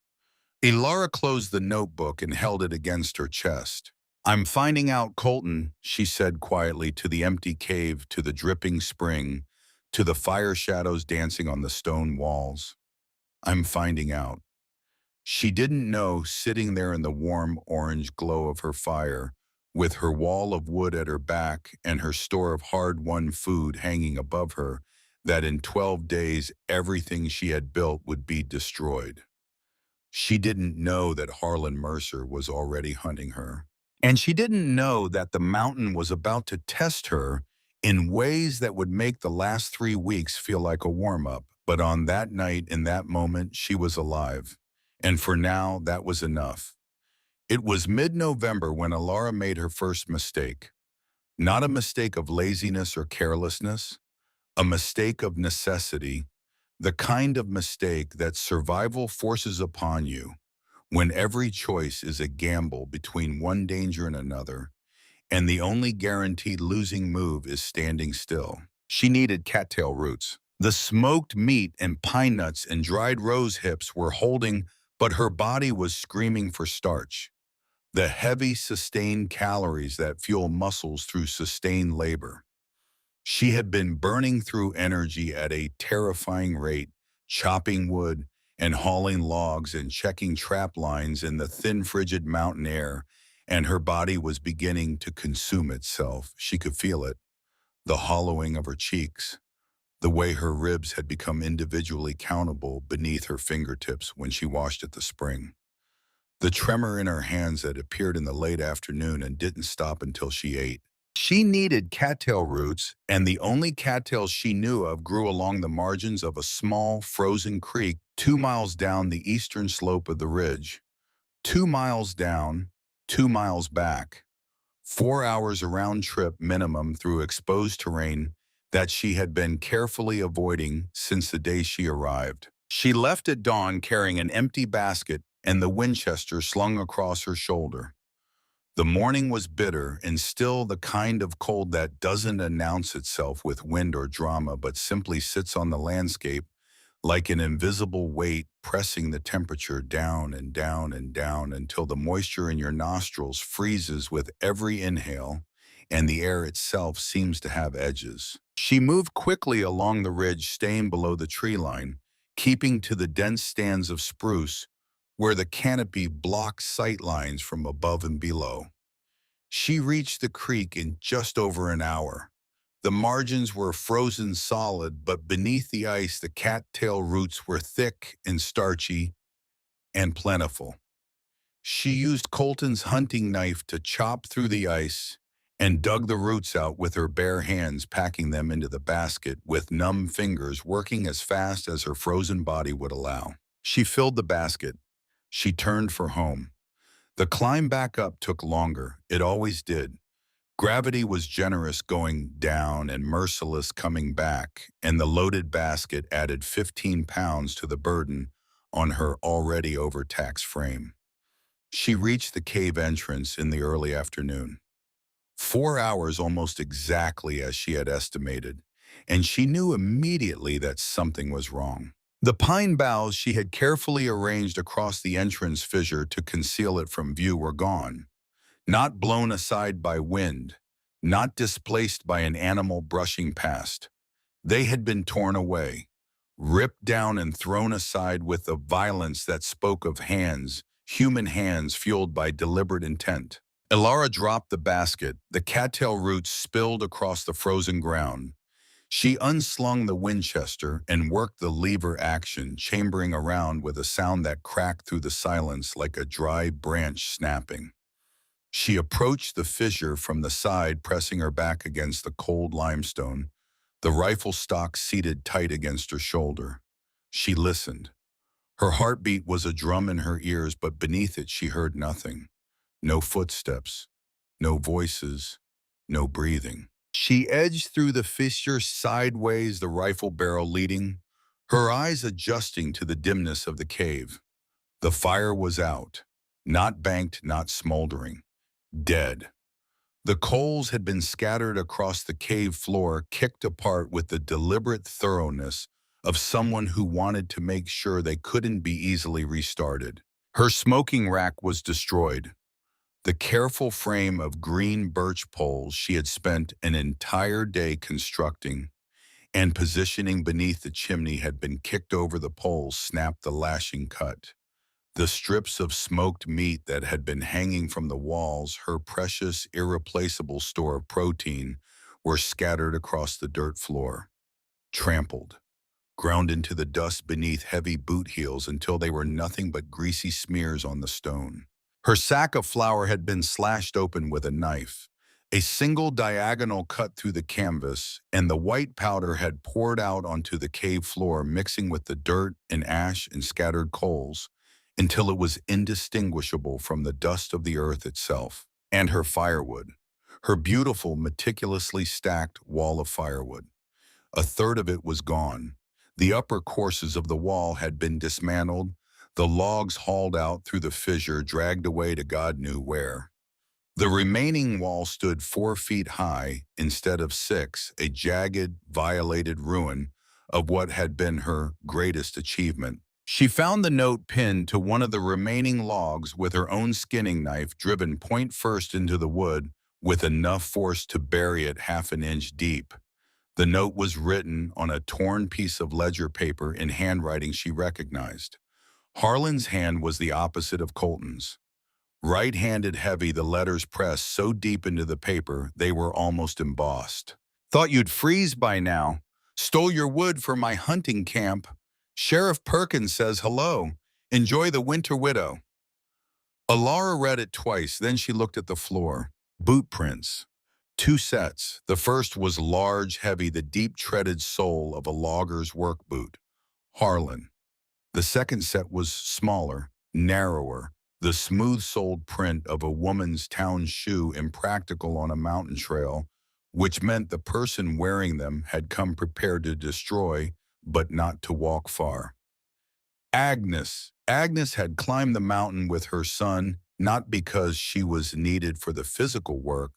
Speaker 1: Ilara closed the notebook and held it against her chest. I'm finding out, Colton, she said quietly, to the empty cave, to the dripping spring, to the fire shadows dancing on the stone walls. I'm finding out. She didn't know, sitting there in the warm orange glow of her fire, with her wall of wood at her back and her store of hard-won food hanging above her, that in 12 days everything she had built would be destroyed. She didn't know that Harlan Mercer was already hunting her. And she didn't know that the mountain was about to test her in ways that would make the last 3 weeks feel like a warm-up. But on that night, in that moment, she was alive. And for now, that was enough. It was mid-November when Alara made her first mistake. Not a mistake of laziness or carelessness, a mistake of necessity, the kind of mistake that survival forces upon you when every choice is a gamble between one danger and another, and the only guaranteed losing move is standing still. She needed cattail roots. The smoked meat and pine nuts and dried rose hips were holding, but her body was screaming for starch. The heavy, sustained calories that fuel muscles through sustained labor. She had been burning through energy at a terrifying rate, chopping wood and hauling logs and checking trap lines in the thin, frigid mountain air, and her body was beginning to consume itself. She could feel it, the hollowing of her cheeks, the way her ribs had become individually countable beneath her fingertips when she washed at the spring. The tremor in her hands that appeared in the late afternoon and didn't stop until she ate. She needed cattail roots, and the only cattails she knew of grew along the margins of a small, frozen creek 2 miles down the eastern slope of the ridge. 2 miles down, 2 miles back. 4 hours a round trip minimum through exposed terrain that she had been carefully avoiding since the day she arrived. She left at dawn carrying an empty basket and the Winchester slung across her shoulder. The morning was bitter and still the kind of cold that doesn't announce itself with wind or drama but simply sits on the landscape like an invisible weight pressing the temperature down and down and down until the moisture in your nostrils freezes with every inhale and the air itself seems to have edges. She moved quickly along the ridge staying below the tree line, keeping to the dense stands of spruce where the canopy blocked sight lines from above and below. She reached the creek in just over an hour. The margins were frozen solid, but beneath the ice, the cattail roots were thick and starchy and plentiful. She used Colton's hunting knife to chop through the ice and dug the roots out with her bare hands, packing them into the basket with numb fingers working as fast as her frozen body would allow. She filled the basket. She turned for home. The climb back up took longer. It always did. Gravity was generous going down and merciless coming back, and the loaded basket added 15 pounds to the burden on her already overtaxed frame. She reached the cave entrance in the early afternoon. 4 hours almost exactly as she had estimated, and she knew immediately that something was wrong. The pine boughs she had carefully arranged across the entrance fissure to conceal it from view were gone. Not blown aside by wind, not displaced by an animal brushing past. They had been torn away, ripped down and thrown aside with a violence that spoke of hands, human hands fueled by deliberate intent. Elara dropped the basket. The cattail roots spilled across the frozen ground. She unslung the Winchester and worked the lever action, chambering around with a sound that cracked through the silence like a dry branch snapping. She approached the fissure from the side, pressing her back against the cold limestone, the rifle stock seated tight against her shoulder. She listened. Her heartbeat was a drum in her ears, but beneath it she heard nothing. No footsteps, no voices, no breathing. She edged through the fissure sideways, the rifle barrel leading, her eyes adjusting to the dimness of the cave. The fire was out, not banked, not smoldering. Dead. The coals had been scattered across the cave floor, kicked apart with the deliberate thoroughness of someone who wanted to make sure they couldn't be easily restarted. Her smoking rack was destroyed. The careful frame of green birch poles she had spent an entire day constructing and positioning beneath the chimney had been kicked over. The poles snapped the lashing cut. The strips of smoked meat that had been hanging from the walls, her precious, irreplaceable store of protein, were scattered across the dirt floor, trampled, ground into the dust beneath heavy boot heels until they were nothing but greasy smears on the stone. Her sack of flour had been slashed open with a knife, a single diagonal cut through the canvas, and the white powder had poured out onto the cave floor, mixing with the dirt and ash and scattered coals, until it was indistinguishable from the dust of the earth itself. And her firewood, her beautiful, meticulously stacked wall of firewood. A third of it was gone. The upper courses of the wall had been dismantled, the logs hauled out through the fissure, dragged away to God knew where. The remaining wall stood 4 feet high instead of 6, a jagged, violated ruin of what had been her greatest achievement. She found the note pinned to one of the remaining logs with her own skinning knife driven point first into the wood with enough force to bury it half an inch deep. The note was written on a torn piece of ledger paper in handwriting she recognized. Harlan's hand was the opposite of Colton's. Right-handed heavy, the letters pressed so deep into the paper they were almost embossed. Thought you'd freeze by now. Stole your wood for my hunting camp. Sheriff Perkins says hello. Enjoy the winter widow. Alara read it twice, then she looked at the floor. Boot prints. 2 sets. The first was large, heavy, the deep-treaded sole of a logger's work boot. Harlan. The second set was smaller, narrower, The smooth-soled print of a woman's town shoe impractical on a mountain trail, which meant the person wearing them had come prepared to destroy, but not to walk far. Agnes had climbed the mountain with her son, not because she was needed for the physical work,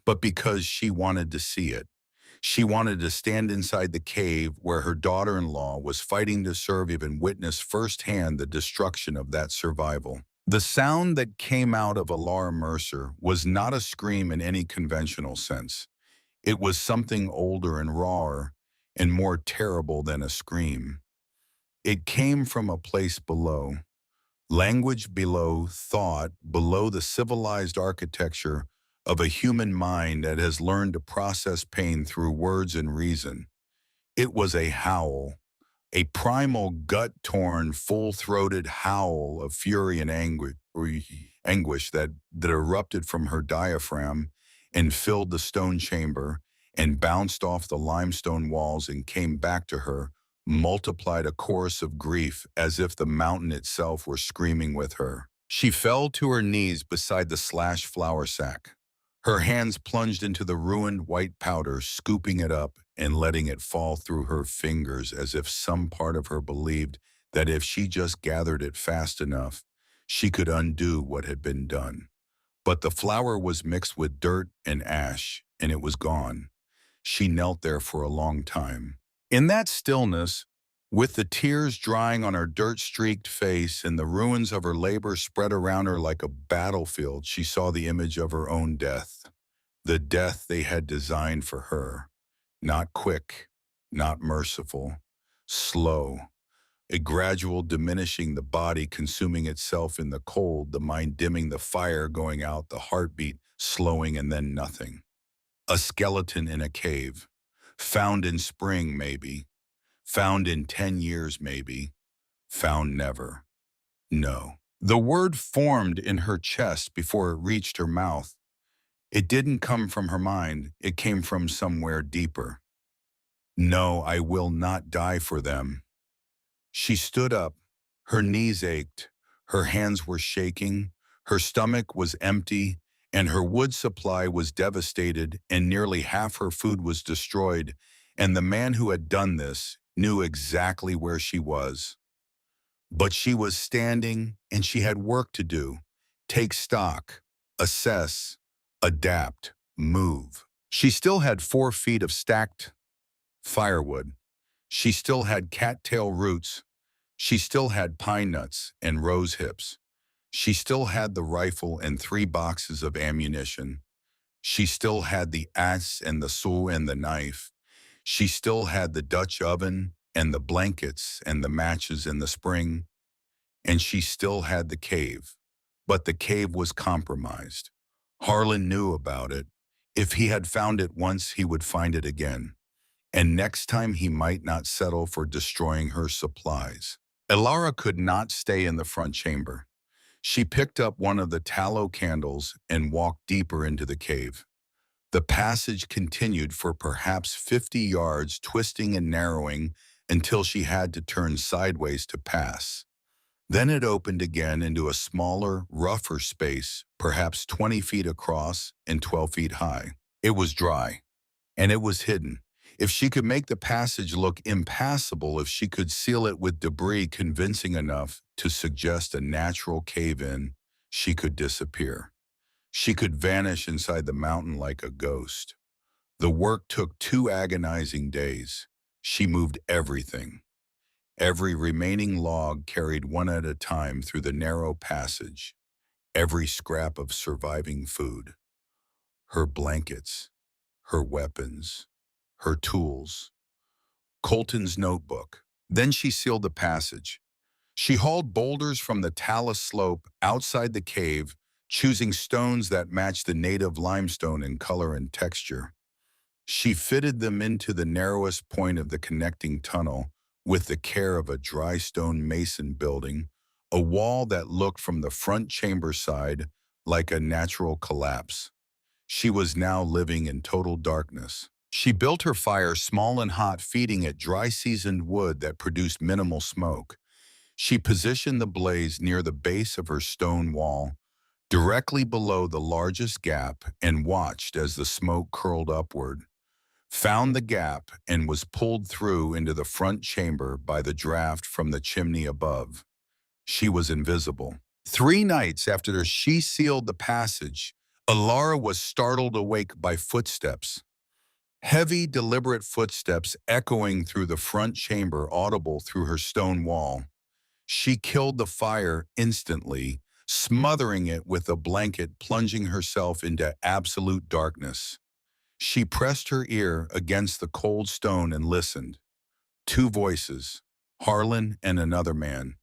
Speaker 1: but because she wanted to see it. She wanted to stand inside the cave where her daughter-in-law was fighting to survive and witness firsthand the destruction of that survival. The sound that came out of Alara Mercer was not a scream in any conventional sense. It was something older and rawer and more terrible than a scream. It came from a place below, language below thought, below the civilized architecture of a human mind that has learned to process pain through words and reason. It was a howl, a primal, gut-torn, full-throated howl of fury and anguish that erupted from her diaphragm and filled the stone chamber and bounced off the limestone walls and came back to her, multiplied a chorus of grief as if the mountain itself were screaming with her. She fell to her knees beside the slashed flour sack. Her hands plunged into the ruined white powder, scooping it up and letting it fall through her fingers as if some part of her believed that if she just gathered it fast enough, she could undo what had been done. But the flour was mixed with dirt and ash, and it was gone. She knelt there for a long time. In that stillness, with the tears drying on her dirt-streaked face and the ruins of her labor spread around her like a battlefield, she saw the image of her own death, the death they had designed for her. Not quick, not merciful, slow, a gradual diminishing, the body consuming itself in the cold, the mind dimming, the fire going out, the heartbeat slowing, and then nothing. A skeleton in a cave, found in spring maybe, found in 10 years maybe, found never. No. The word formed in her chest before it reached her mouth. It didn't come from her mind, it came from somewhere deeper. No, I will not die for them. She stood up, her knees ached, her hands were shaking, her stomach was empty, and her wood supply was devastated, and nearly half her food was destroyed, and the man who had done this knew exactly where she was. But she was standing, and she had work to do. Take stock, assess, adapt, move. She still had 4 feet of stacked firewood. She still had cattail roots. She still had pine nuts and rose hips. She still had the rifle and 3 boxes of ammunition. She still had the axe and the saw and the knife. She still had the Dutch oven and the blankets and the matches in the spring. And she still had the cave. But the cave was compromised. Harlan knew about it. If he had found it once, he would find it again. And next time he might not settle for destroying her supplies. Alara could not stay in the front chamber. She picked up one of the tallow candles and walked deeper into the cave. The passage continued for perhaps 50 yards, twisting and narrowing until she had to turn sideways to pass. Then it opened again into a smaller, rougher space, perhaps 20 feet across and 12 feet high. It was dry, and it was hidden. If she could make the passage look impassable, if she could seal it with debris convincing enough to suggest a natural cave-in, she could disappear. She could vanish inside the mountain like a ghost. The work took 2 agonizing days. She moved everything. Every remaining log carried one at a time through the narrow passage. Every scrap of surviving food. Her blankets, her weapons, her tools, Colton's notebook. Then she sealed the passage. She hauled boulders from the talus slope outside the cave, choosing stones that matched the native limestone in color and texture. She fitted them into the narrowest point of the connecting tunnel with the care of a dry stone mason building, a wall that looked from the front chamber side like a natural collapse. She was now living in total darkness. She built her fire small and hot, feeding it dry seasoned wood that produced minimal smoke. She positioned the blaze near the base of her stone wall, directly below the largest gap, and watched as the smoke curled upward, found the gap, and was pulled through into the front chamber by the draft from the chimney above. She was invisible. 3 nights after she sealed the passage, Alara was startled awake by footsteps. Heavy, deliberate footsteps echoing through the front chamber, audible through her stone wall. She killed the fire instantly, smothering it with a blanket, plunging herself into absolute darkness. She pressed her ear against the cold stone and listened. 2 voices, Harlan and another man.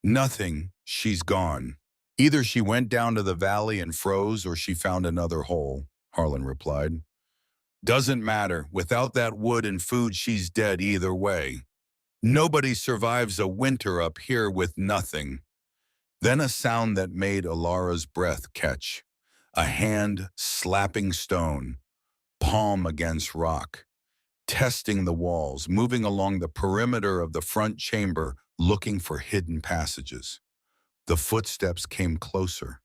Speaker 1: Nothing, she's gone. Either she went down to the valley and froze, or she found another hole, Harlan replied. Doesn't matter. Without that wood and food, she's dead either way. Nobody survives a winter up here with nothing. Then a sound that made Alara's breath catch. A hand slapping stone, palm against rock, testing the walls, moving along the perimeter of the front chamber, looking for hidden passages. The footsteps came closer.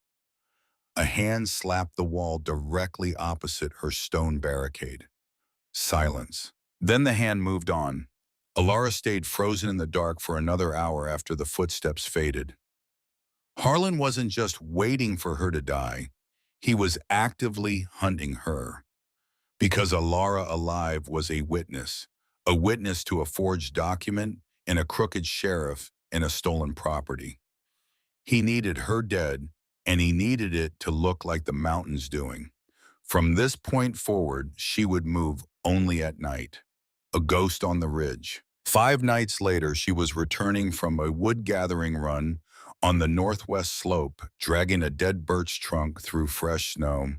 Speaker 1: A hand slapped the wall directly opposite her stone barricade. Silence. Then the hand moved on. Alara stayed frozen in the dark for another hour after the footsteps faded. Harlan wasn't just waiting for her to die. He was actively hunting her. Because Alara alive was a witness to a forged document and a crooked sheriff and a stolen property. He needed her dead, and he needed it to look like the mountain's doing. From this point forward, she would move only at night, a ghost on the ridge. 5 nights later, she was returning from a wood-gathering run on the northwest slope, dragging a dead birch trunk through fresh snow.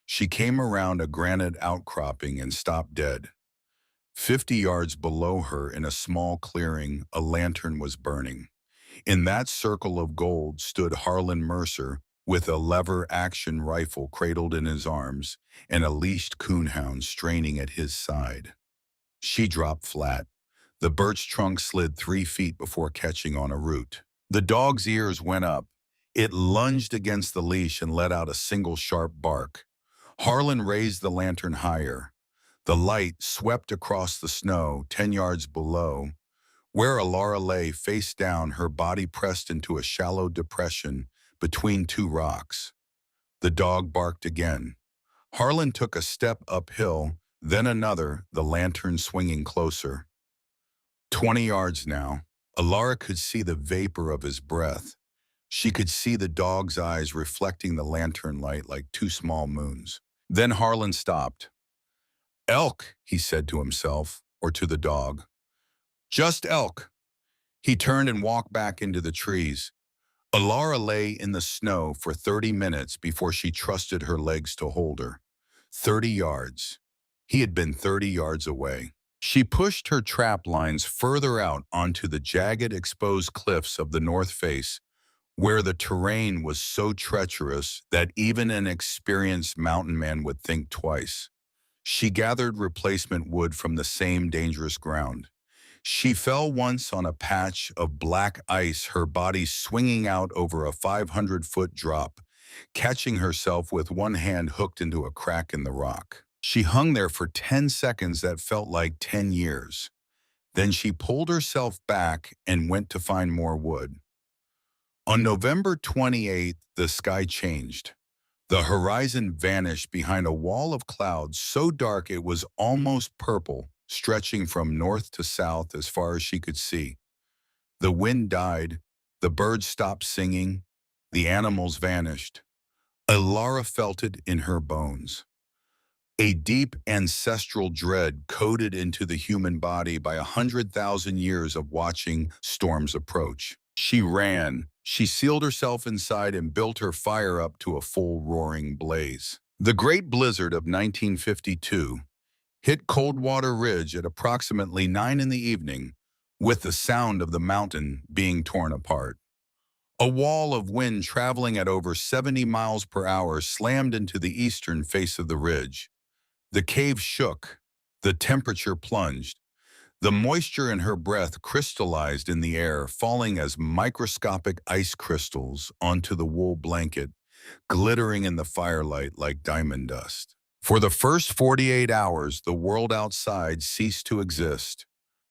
Speaker 1: She came around a granite outcropping and stopped dead. 50 yards below her, in a small clearing, a lantern was burning. In that circle of gold stood Harlan Mercer, with a lever-action rifle cradled in his arms and a leashed coonhound straining at his side. She dropped flat. The birch trunk slid 3 feet before catching on a root. The dog's ears went up. It lunged against the leash and let out a single sharp bark. Harlan raised the lantern higher. The light swept across the snow 10 yards below, where Alara lay face down, her body pressed into a shallow depression between 2 rocks. The dog barked again. Harlan took a step uphill, then another, the lantern swinging closer. 20 yards now. Alara could see the vapor of his breath. She could see the dog's eyes reflecting the lantern light like 2 small moons. Then Harlan stopped. Elk, he said to himself, or to the dog. Just elk. He turned and walked back into the trees. Alara lay in the snow for 30 minutes before she trusted her legs to hold her. 30 yards. He had been 30 yards away. She pushed her trap lines further out onto the jagged, exposed cliffs of the north face, where the terrain was so treacherous that even an experienced mountain man would think twice. She gathered replacement wood from the same dangerous ground. She fell once on a patch of black ice, her body swinging out over a 500-foot drop, catching herself with one hand hooked into a crack in the rock. She hung there for 10 seconds that felt like 10 years. Then she pulled herself back and went to find more wood. On November 28th, the sky changed. The horizon vanished behind a wall of clouds so dark it was almost purple, stretching from north to south as far as she could see. The wind died, the birds stopped singing, the animals vanished. Alara felt it in her bones. A deep ancestral dread coded into the human body by 100,000 years of watching storms approach. She ran. She sealed herself inside and built her fire up to a full roaring blaze. The Great Blizzard of 1952 hit Coldwater Ridge at approximately 9 in the evening, with the sound of the mountain being torn apart. A wall of wind traveling at over 70 miles per hour slammed into the eastern face of the ridge. The cave shook. The temperature plunged. The moisture in her breath crystallized in the air, falling as microscopic ice crystals onto the wool blanket, glittering in the firelight like diamond dust. For the first 48 hours, the world outside ceased to exist.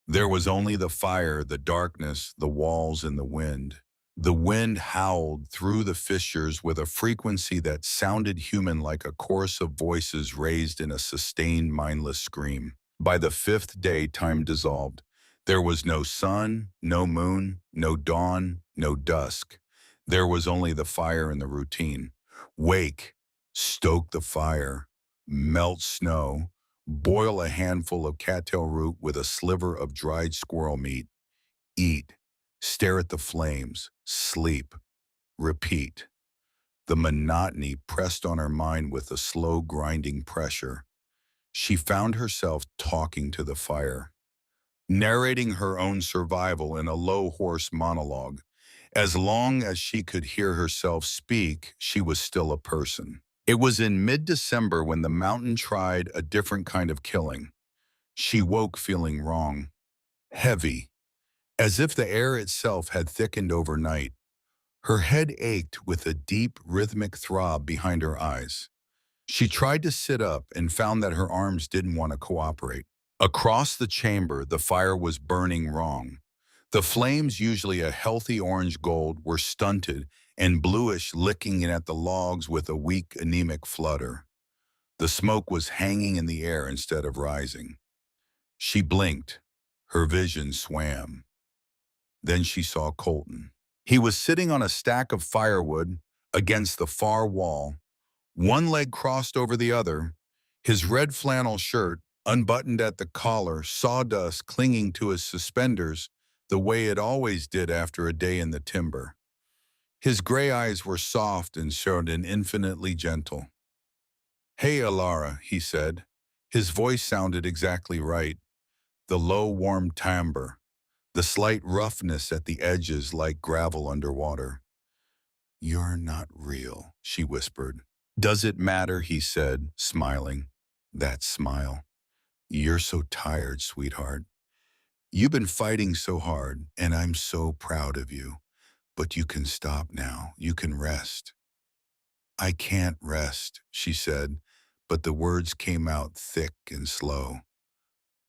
Speaker 1: There was only the fire, the darkness, the walls, and the wind. The wind howled through the fissures with a frequency that sounded human, like a chorus of voices raised in a sustained, mindless scream. By the fifth day, time dissolved. There was no sun, no moon, no dawn, no dusk. There was only the fire and the routine. Wake, stoke the fire, melt snow, boil a handful of cattail root with a sliver of dried squirrel meat, eat, stare at the flames, sleep, repeat. The monotony pressed on her mind with a slow grinding pressure. She found herself talking to the fire, narrating her own survival in a low, hoarse monologue. As long as she could hear herself speak, she was still a person. It was in mid-December when the mountain tried a different kind of killing. She woke feeling wrong, heavy, as if the air itself had thickened overnight. Her head ached with a deep, rhythmic throb behind her eyes. She tried to sit up and found that her arms didn't want to cooperate. Across the chamber, the fire was burning wrong. The flames, usually a healthy orange gold, were stunted and bluish, licking in at the logs with a weak, anemic flutter. The smoke was hanging in the air instead of rising. She blinked. Her vision swam. Then she saw Colton. He was sitting on a stack of firewood against the far wall, one leg crossed over the other, his red flannel shirt unbuttoned at the collar, sawdust clinging to his suspenders the way it always did after a day in the timber. His gray eyes were soft and showed an infinitely gentle. "Hey, Alara," he said. His voice sounded exactly right, the low, warm timbre, the slight roughness at the edges like gravel underwater. "You're not real," she whispered. "Does it matter?" he said, smiling. That smile. "You're so tired, sweetheart. You've been fighting so hard, and I'm so proud of you. But you can stop now. You can rest." "I can't rest," she said, but the words came out thick and slow.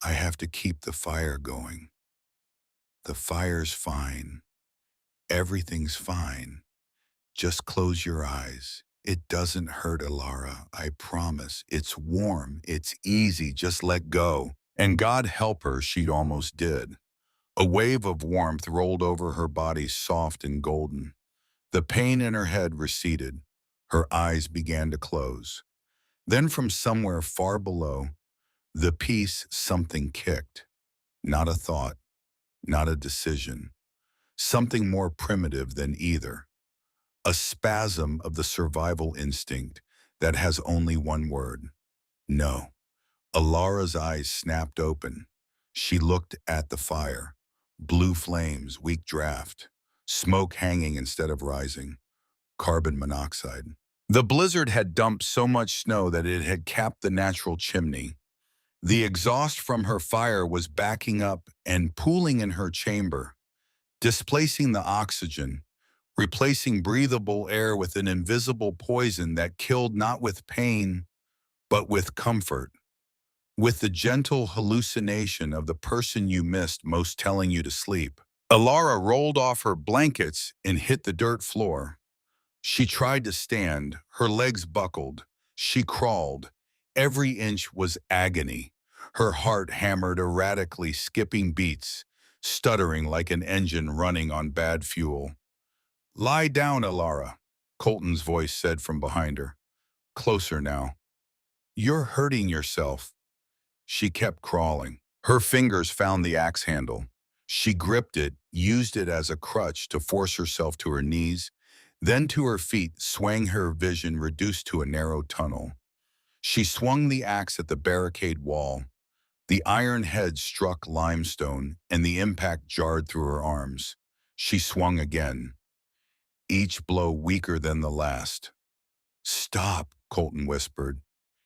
Speaker 1: "I have to keep the fire going." "The fire's fine. Everything's fine. Just close your eyes. It doesn't hurt, Alara. I promise. It's warm. It's easy. Just let go." And God help her, she almost did. A wave of warmth rolled over her body, soft and golden. The pain in her head receded. Her eyes began to close. Then from somewhere far below, the peace, something kicked. Not a thought, not a decision. Something more primitive than either. A spasm of the survival instinct that has only one word: no. Alara's eyes snapped open. She looked at the fire. Blue flames, weak draft. Smoke hanging instead of rising. Carbon monoxide. The blizzard had dumped so much snow that it had capped the natural chimney. The exhaust from her fire was backing up and pooling in her chamber, displacing the oxygen, replacing breathable air with an invisible poison that killed not with pain, but with comfort, with the gentle hallucination of the person you missed most telling you to sleep. Alara rolled off her blankets and hit the dirt floor. She tried to stand, her legs buckled. She crawled. Every inch was agony. Her heart hammered erratically, skipping beats, stuttering like an engine running on bad fuel. "Lie down, Alara," Colton's voice said from behind her. Closer now. "You're hurting yourself." She kept crawling. Her fingers found the axe handle. She gripped it, used it as a crutch to force herself to her knees, then to her feet, swaying, her vision reduced to a narrow tunnel. She swung the axe at the barricade wall. The iron head struck limestone, and the impact jarred through her arms. She swung again, each blow weaker than the last. "Stop," Colton whispered.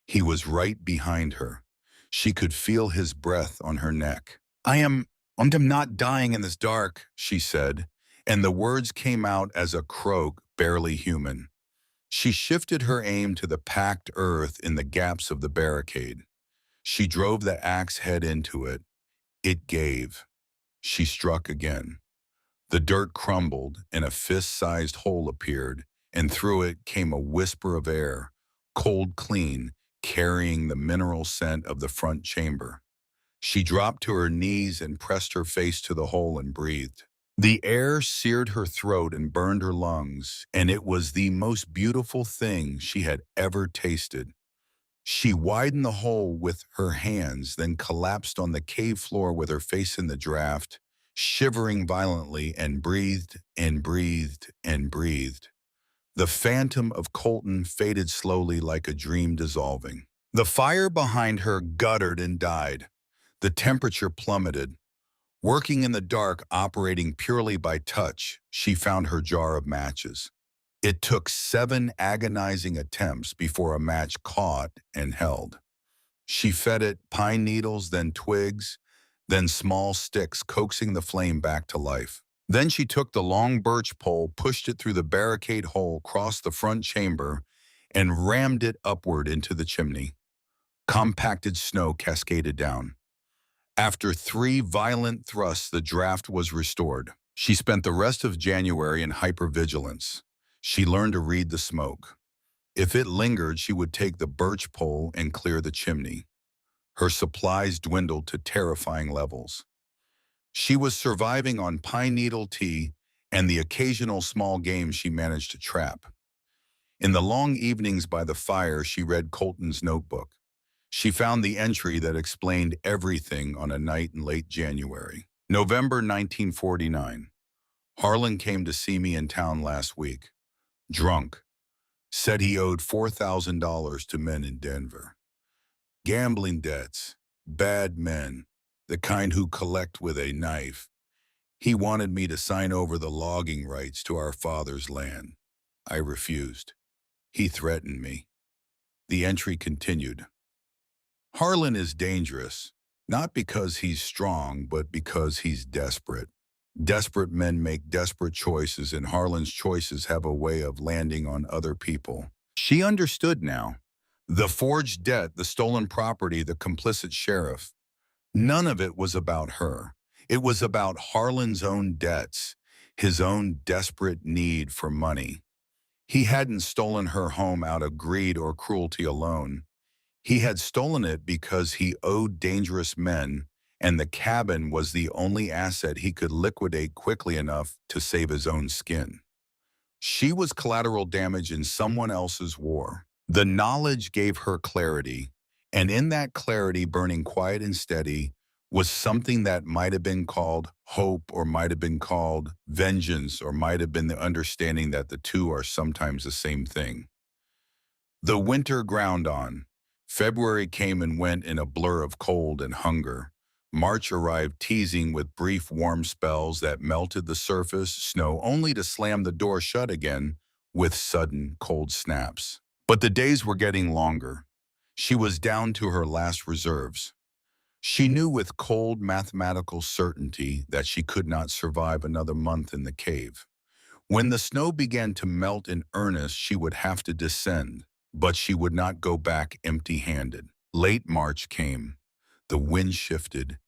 Speaker 1: He was right behind her. She could feel his breath on her neck. I am, I'm not dying in this dark, she said, and the words came out as a croak barely human. She shifted her aim to the packed earth in the gaps of the barricade. She drove the axe head into it. It gave. She struck again. The dirt crumbled, and a fist-sized hole appeared, and through it came a whisper of air, cold clean, carrying the mineral scent of the front chamber. She dropped to her knees and pressed her face to the hole and breathed. The air seared her throat and burned her lungs, and it was the most beautiful thing she had ever tasted. She widened the hole with her hands, then collapsed on the cave floor with her face in the draft, shivering violently, and breathed and breathed and breathed. The phantom of Colton faded slowly like a dream dissolving. The fire behind her guttered and died. The temperature plummeted. Working in the dark, operating purely by touch, she found her jar of matches. It took 7 agonizing attempts before a match caught and held. She fed it pine needles, then twigs, then small sticks, coaxing the flame back to life. Then she took the long birch pole, pushed it through the barricade hole, crossed the front chamber, and rammed it upward into the chimney. Compacted snow cascaded down. After 3 violent thrusts, the draft was restored. She spent the rest of January in hypervigilance. She learned to read the smoke. If it lingered, she would take the birch pole and clear the chimney. Her supplies dwindled to terrifying levels. She was surviving on pine needle tea and the occasional small game she managed to trap. In the long evenings by the fire, she read Colton's notebook. She found the entry that explained everything on a night in late January. November 1949. Harlan came to see me in town last week. Drunk. Said he owed $4,000 to men in Denver. Gambling debts. Bad men. The kind who collect with a knife. He wanted me to sign over the logging rights to our father's land. I refused. He threatened me. The entry continued. Harlan is dangerous, not because he's strong, but because he's desperate. Desperate men make desperate choices, and Harlan's choices have a way of landing on other people. She understood now. The forged debt, the stolen property, the complicit sheriff. None of it was about her. It was about Harlan's own debts, his own desperate need for money. He hadn't stolen her home out of greed or cruelty alone. He had stolen it because he owed dangerous men, and the cabin was the only asset he could liquidate quickly enough to save his own skin. She was collateral damage in someone else's war. The knowledge gave her clarity, and in that clarity, burning quiet and steady, was something that might have been called hope, or might have been called vengeance, or might have been the understanding that the two are sometimes the same thing. The winter ground on. February came and went in a blur of cold and hunger. March arrived teasing with brief warm spells that melted the surface snow only to slam the door shut again with sudden cold snaps. But the days were getting longer. She was down to her last reserves. She knew with cold mathematical certainty that she could not survive another month in the cave. When the snow began to melt in earnest, she would have to descend, but she would not go back empty-handed. Late March came. The wind shifted.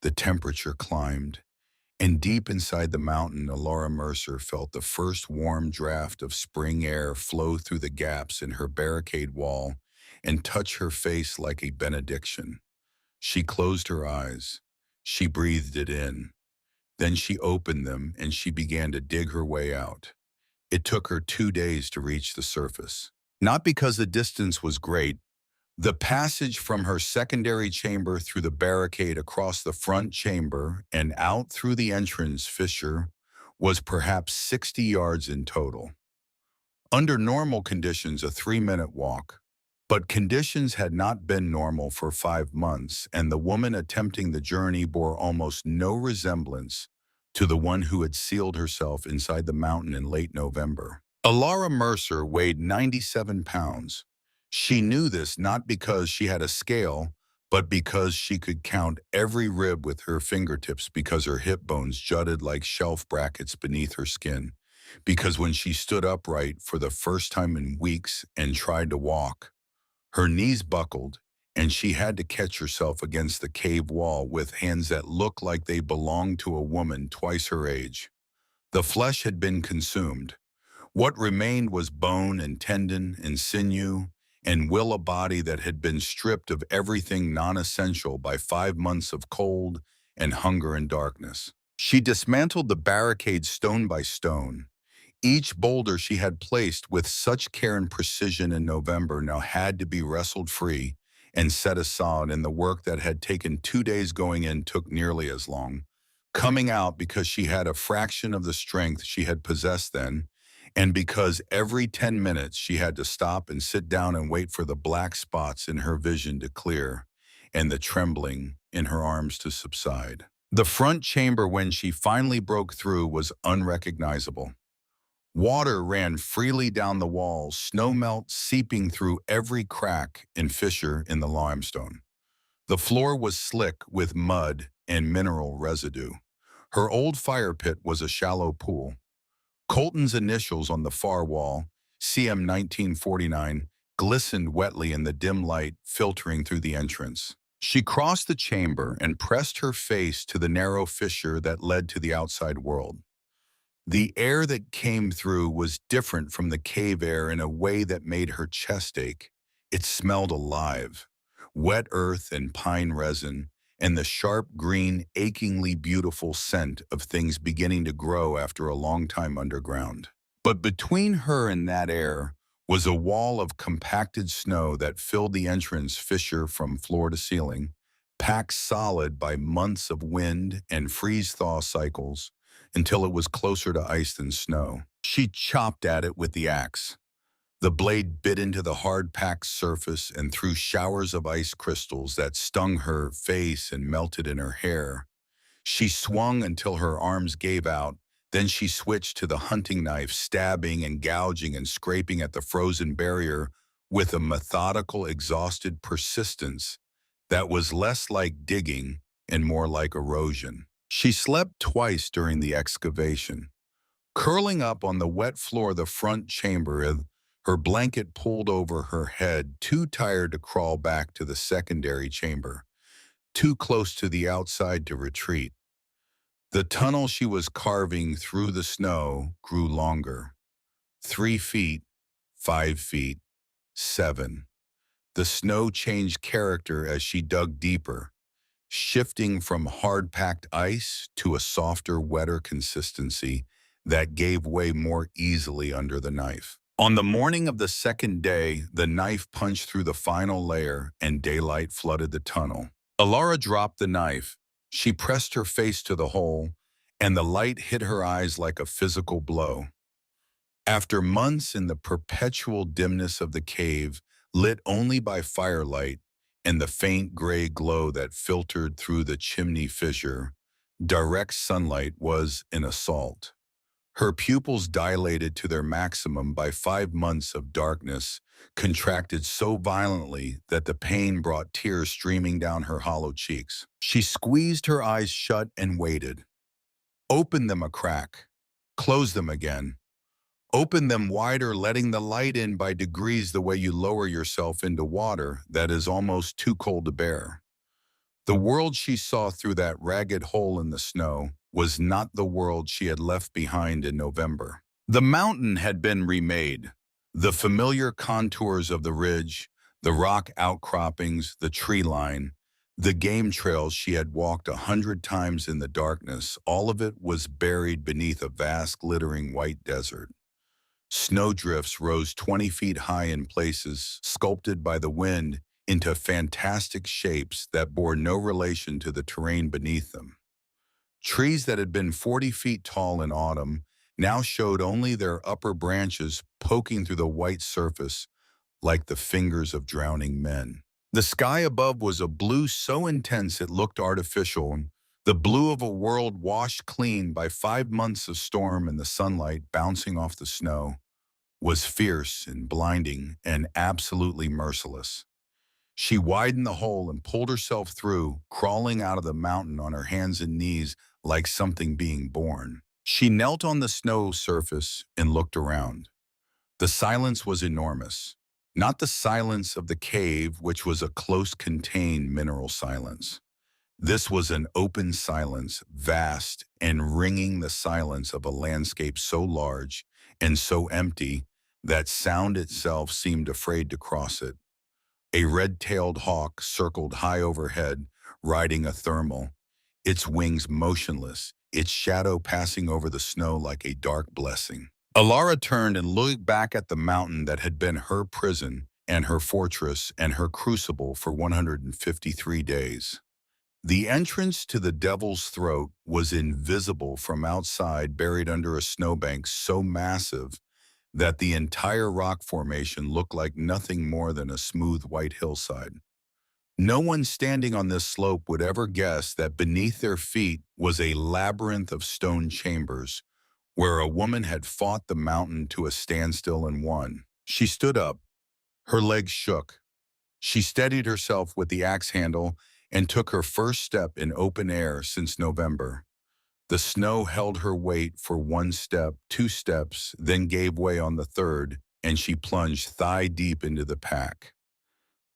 Speaker 1: The temperature climbed. And deep inside the mountain, Laura Mercer felt the first warm draft of spring air flow through the gaps in her barricade wall and touch her face like a benediction. She closed her eyes. She breathed it in. Then she opened them and she began to dig her way out. It took her 2 days to reach the surface. Not because the distance was great. The passage from her secondary chamber through the barricade across the front chamber and out through the entrance fissure was perhaps 60 yards in total. Under normal conditions, a 3-minute walk. But conditions had not been normal for 5 months, and the woman attempting the journey bore almost no resemblance to the one who had sealed herself inside the mountain in late November. Alara Mercer weighed 97 pounds. She knew this not because she had a scale, but because she could count every rib with her fingertips because her hip bones jutted like shelf brackets beneath her skin. Because when she stood upright for the first time in weeks and tried to walk, her knees buckled, and she had to catch herself against the cave wall with hands that looked like they belonged to a woman twice her age. The flesh had been consumed. What remained was bone and tendon and sinew and will a body that had been stripped of everything non-essential by 5 months of cold and hunger and darkness. She dismantled the barricade stone by stone. Each boulder she had placed with such care and precision in November now had to be wrestled free and set aside, and the work that had taken 2 days going in took nearly as long, coming out because she had a fraction of the strength she had possessed then, and because every 10 minutes she had to stop and sit down and wait for the black spots in her vision to clear and the trembling in her arms to subside. The front chamber, when she finally broke through, was unrecognizable. Water ran freely down the walls, snowmelt seeping through every crack and fissure in the limestone. The floor was slick with mud and mineral residue. Her old fire pit was a shallow pool. Colton's initials on the far wall, CM 1949, glistened wetly in the dim light filtering through the entrance. She crossed the chamber and pressed her face to the narrow fissure that led to the outside world. The air that came through was different from the cave air in a way that made her chest ache. It smelled alive, wet earth and pine resin, and the sharp green, achingly beautiful scent of things beginning to grow after a long time underground. But between her and that air was a wall of compacted snow that filled the entrance fissure from floor to ceiling, packed solid by months of wind and freeze-thaw cycles, until it was closer to ice than snow. She chopped at it with the axe. The blade bit into the hard-packed surface and threw showers of ice crystals that stung her face and melted in her hair. She swung until her arms gave out, then she switched to the hunting knife, stabbing and gouging and scraping at the frozen barrier with a methodical, exhausted persistence that was less like digging and more like erosion. She slept twice during the excavation. Curling up on the wet floor of the front chamber, her blanket pulled over her head, too tired to crawl back to the secondary chamber, too close to the outside to retreat. The tunnel she was carving through the snow grew longer. 3 feet, 5 feet, 7. The snow changed character as she dug deeper, shifting from hard-packed ice to a softer, wetter consistency that gave way more easily under the knife. On the morning of the second day, the knife punched through the final layer and daylight flooded the tunnel. Alara dropped the knife. She pressed her face to the hole, and the light hit her eyes like a physical blow. After months in the perpetual dimness of the cave, lit only by firelight and the faint gray glow that filtered through the chimney fissure, direct sunlight was an assault. Her pupils dilated to their maximum by 5 months of darkness, contracted so violently that the pain brought tears streaming down her hollow cheeks. She squeezed her eyes shut and waited. Opened them a crack, closed them again. Open them wider, letting the light in by degrees, the way you lower yourself into water that is almost too cold to bear. The world she saw through that ragged hole in the snow was not the world she had left behind in November. The mountain had been remade. The familiar contours of the ridge, the rock outcroppings, the tree line, the game trails she had walked 100 times in the darkness, all of it was buried beneath a vast, glittering white desert. Snowdrifts rose 20 feet high in places, sculpted by the wind into fantastic shapes that bore no relation to the terrain beneath them. Trees that had been 40 feet tall in autumn now showed only their upper branches poking through the white surface like the fingers of drowning men. The sky above was a blue so intense it looked artificial, the blue of a world washed clean by 5 months of storm, and the sunlight bouncing off the snow was fierce and blinding and absolutely merciless. She widened the hole and pulled herself through, crawling out of the mountain on her hands and knees like something being born. She knelt on the snow surface and looked around. The silence was enormous. Not the silence of the cave, which was a close contained mineral silence. This was an open silence, vast and ringing, the silence of a landscape so large and so empty that sound itself seemed afraid to cross it. A red-tailed hawk circled high overhead, riding a thermal, its wings motionless, its shadow passing over the snow like a dark blessing. Alara turned and looked back at the mountain that had been her prison and her fortress and her crucible for 153 days. The entrance to the Devil's Throat was invisible from outside, buried under a snowbank so massive that the entire rock formation looked like nothing more than a smooth white hillside. No one standing on this slope would ever guess that beneath their feet was a labyrinth of stone chambers where a woman had fought the mountain to a standstill and won. She stood up. Her legs shook. She steadied herself with the axe handle and took her first step in open air since November. The snow held her weight for one step, two steps, then gave way on the third, and she plunged thigh deep into the pack.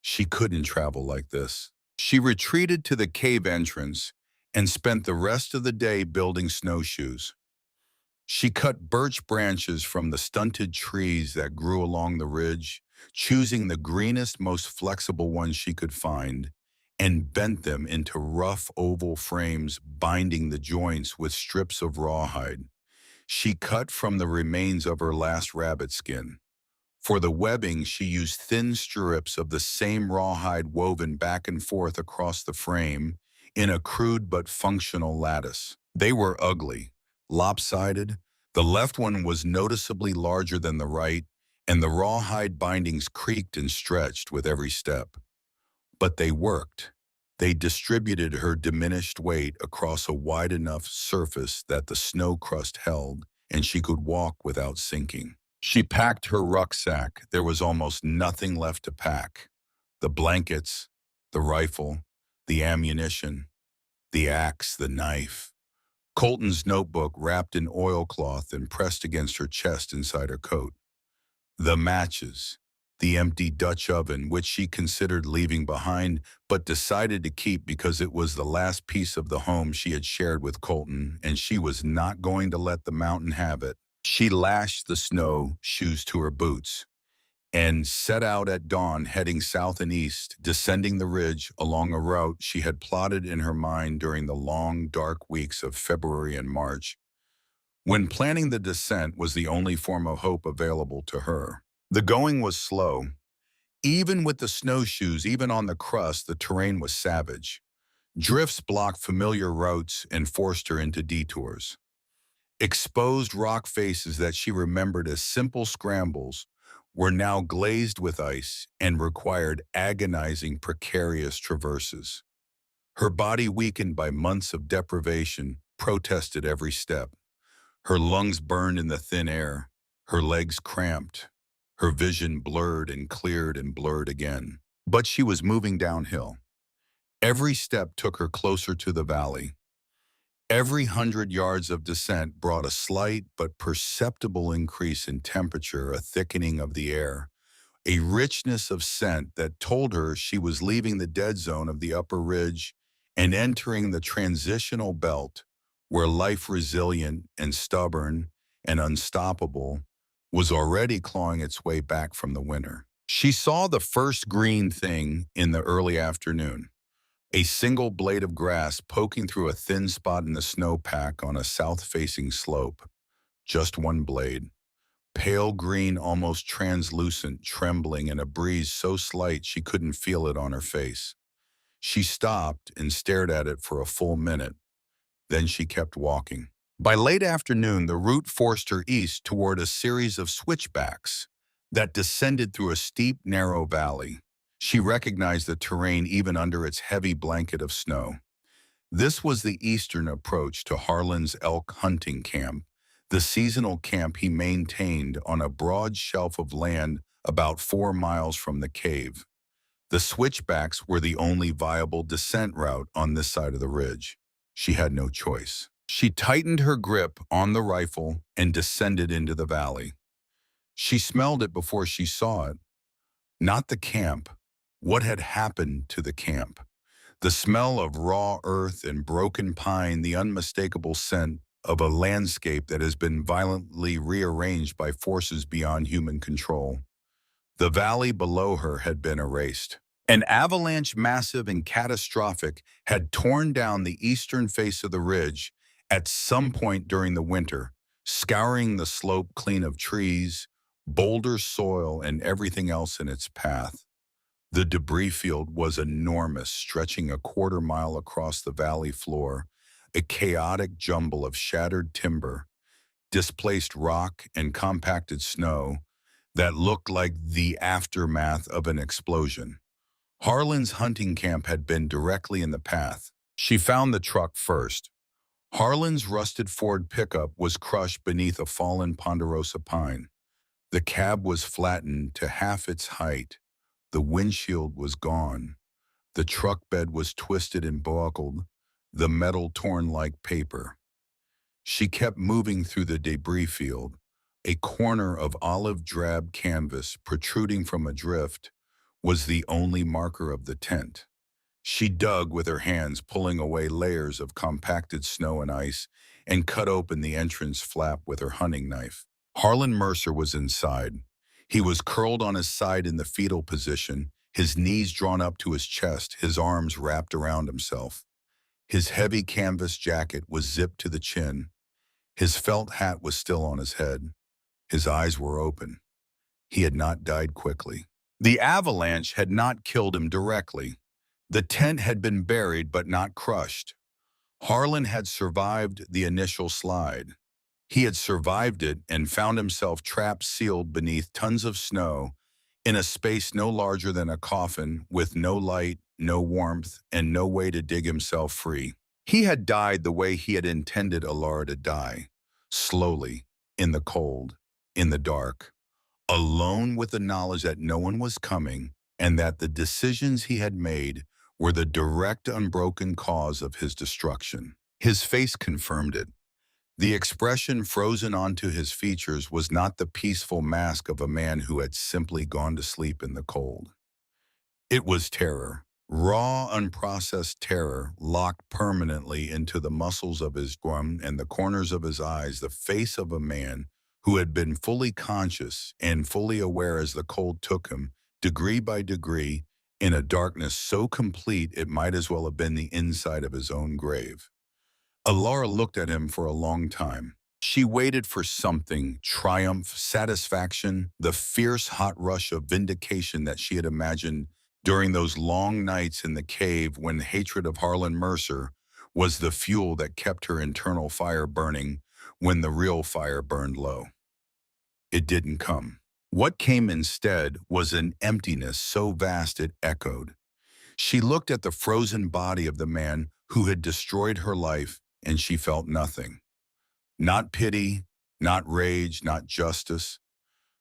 Speaker 1: She couldn't travel like this. She retreated to the cave entrance and spent the rest of the day building snowshoes. She cut birch branches from the stunted trees that grew along the ridge, choosing the greenest, most flexible ones she could find, and bent them into rough oval frames, binding the joints with strips of rawhide. She cut from the remains of her last rabbit skin. For the webbing, she used thin strips of the same rawhide woven back and forth across the frame in a crude but functional lattice. They were ugly, lopsided. The left one was noticeably larger than the right, and the rawhide bindings creaked and stretched with every step. But they worked. They distributed her diminished weight across a wide enough surface that the snow crust held, and she could walk without sinking. She packed her rucksack. There was almost nothing left to pack. The blankets, the rifle, the ammunition, the axe, the knife. Colton's notebook wrapped in oilcloth and pressed against her chest inside her coat. The matches, the empty Dutch oven, which she considered leaving behind, but decided to keep because it was the last piece of the home she had shared with Colton, and she was not going to let the mountain have it. She lashed the snow shoes to her boots and set out at dawn, heading south and east, descending the ridge along a route she had plotted in her mind during the long, dark weeks of February and March, when planning the descent was the only form of hope available to her. The going was slow. Even with the snowshoes, even on the crust, the terrain was savage. Drifts blocked familiar routes and forced her into detours. Exposed rock faces that she remembered as simple scrambles were now glazed with ice and required agonizing, precarious traverses. Her body, weakened by months of deprivation, protested every step. Her lungs burned in the thin air. Her legs cramped. Her vision blurred and cleared and blurred again. But she was moving downhill. Every step took her closer to the valley. Every 100 yards of descent brought a slight but perceptible increase in temperature, a thickening of the air, a richness of scent that told her she was leaving the dead zone of the upper ridge and entering the transitional belt where life, resilient and stubborn and unstoppable, was already clawing its way back from the winter. She saw the first green thing in the early afternoon. A single blade of grass poking through a thin spot in the snowpack on a south-facing slope. Just one blade. Pale green, almost translucent, trembling in a breeze so slight she couldn't feel it on her face. She stopped and stared at it for a full minute. Then she kept walking. By late afternoon, the route forced her east toward a series of switchbacks that descended through a steep, narrow valley. She recognized the terrain even under its heavy blanket of snow. This was the eastern approach to Harlan's elk hunting camp, the seasonal camp he maintained on a broad shelf of land about 4 miles from the cave. The switchbacks were the only viable descent route on this side of the ridge. She had no choice. She tightened her grip on the rifle and descended into the valley. She smelled it before she saw it. Not the camp. What had happened to the camp? The smell of raw earth and broken pine, the unmistakable scent of a landscape that has been violently rearranged by forces beyond human control. The valley below her had been erased. An avalanche, massive and catastrophic, had torn down the eastern face of the ridge at some point during the winter, scouring the slope clean of trees, boulder soil, and everything else in its path. The debris field was enormous, stretching a quarter-mile across the valley floor, a chaotic jumble of shattered timber, displaced rock, and compacted snow that looked like the aftermath of an explosion. Harlan's hunting camp had been directly in the path. She found the truck first. Harlan's rusted Ford pickup was crushed beneath a fallen ponderosa pine. The cab was flattened to half its height. The windshield was gone. The truck bed was twisted and buckled, the metal torn like paper. She kept moving through the debris field. A corner of olive drab canvas protruding from a drift was the only marker of the tent. She dug with her hands, pulling away layers of compacted snow and ice, and cut open the entrance flap with her hunting knife. Harlan Mercer was inside. He was curled on his side in the fetal position, his knees drawn up to his chest, his arms wrapped around himself. His heavy canvas jacket was zipped to the chin. His felt hat was still on his head. His eyes were open. He had not died quickly. The avalanche had not killed him directly. The tent had been buried but not crushed. Harlan had survived the initial slide. He had survived it and found himself trapped, sealed beneath tons of snow in a space no larger than a coffin, with no light, no warmth, and no way to dig himself free. He had died the way he had intended Alara to die, slowly, in the cold, in the dark, alone with the knowledge that no one was coming and that the decisions he had made were the direct, unbroken cause of his destruction. His face confirmed it. The expression frozen onto his features was not the peaceful mask of a man who had simply gone to sleep in the cold. It was terror, raw, unprocessed terror, locked permanently into the muscles of his groin and the corners of his eyes, the face of a man who had been fully conscious and fully aware as the cold took him, degree by degree, in a darkness so complete it might as well have been the inside of his own grave. Alara looked at him for a long time. She waited for something, triumph, satisfaction, the fierce hot rush of vindication that she had imagined during those long nights in the cave when hatred of Harlan Mercer was the fuel that kept her internal fire burning when the real fire burned low. It didn't come. What came instead was an emptiness so vast it echoed. She looked at the frozen body of the man who had destroyed her life, and she felt nothing. Not pity, not rage, not justice,